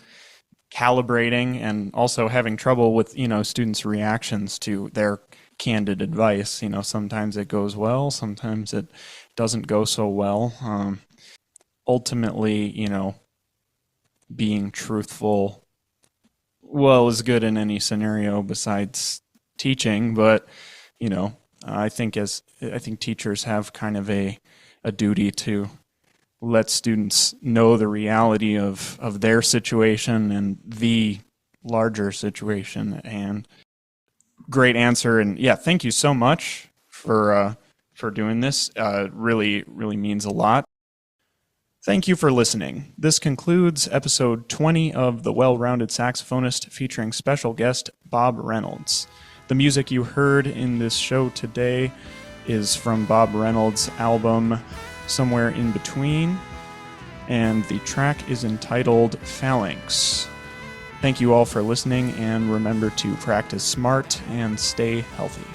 Speaker 1: calibrating and also having trouble with, students' reactions to their candid advice. Sometimes it goes well, sometimes it doesn't go so well. Ultimately, being truthful, is good in any scenario besides teaching, but, I think teachers have kind of a duty to let students know the reality of their situation and the larger situation at hand. Great answer, and yeah, thank you so much for doing this. Really means a lot. Thank you for listening. This concludes episode 20 of The Well-Rounded Saxophonist, featuring special guest Bob Reynolds. The music you heard in this show today is from Bob Reynolds' album Somewhere in Between, and the track is entitled Phalanx. Thank you all for listening, and remember to practice smart and stay healthy.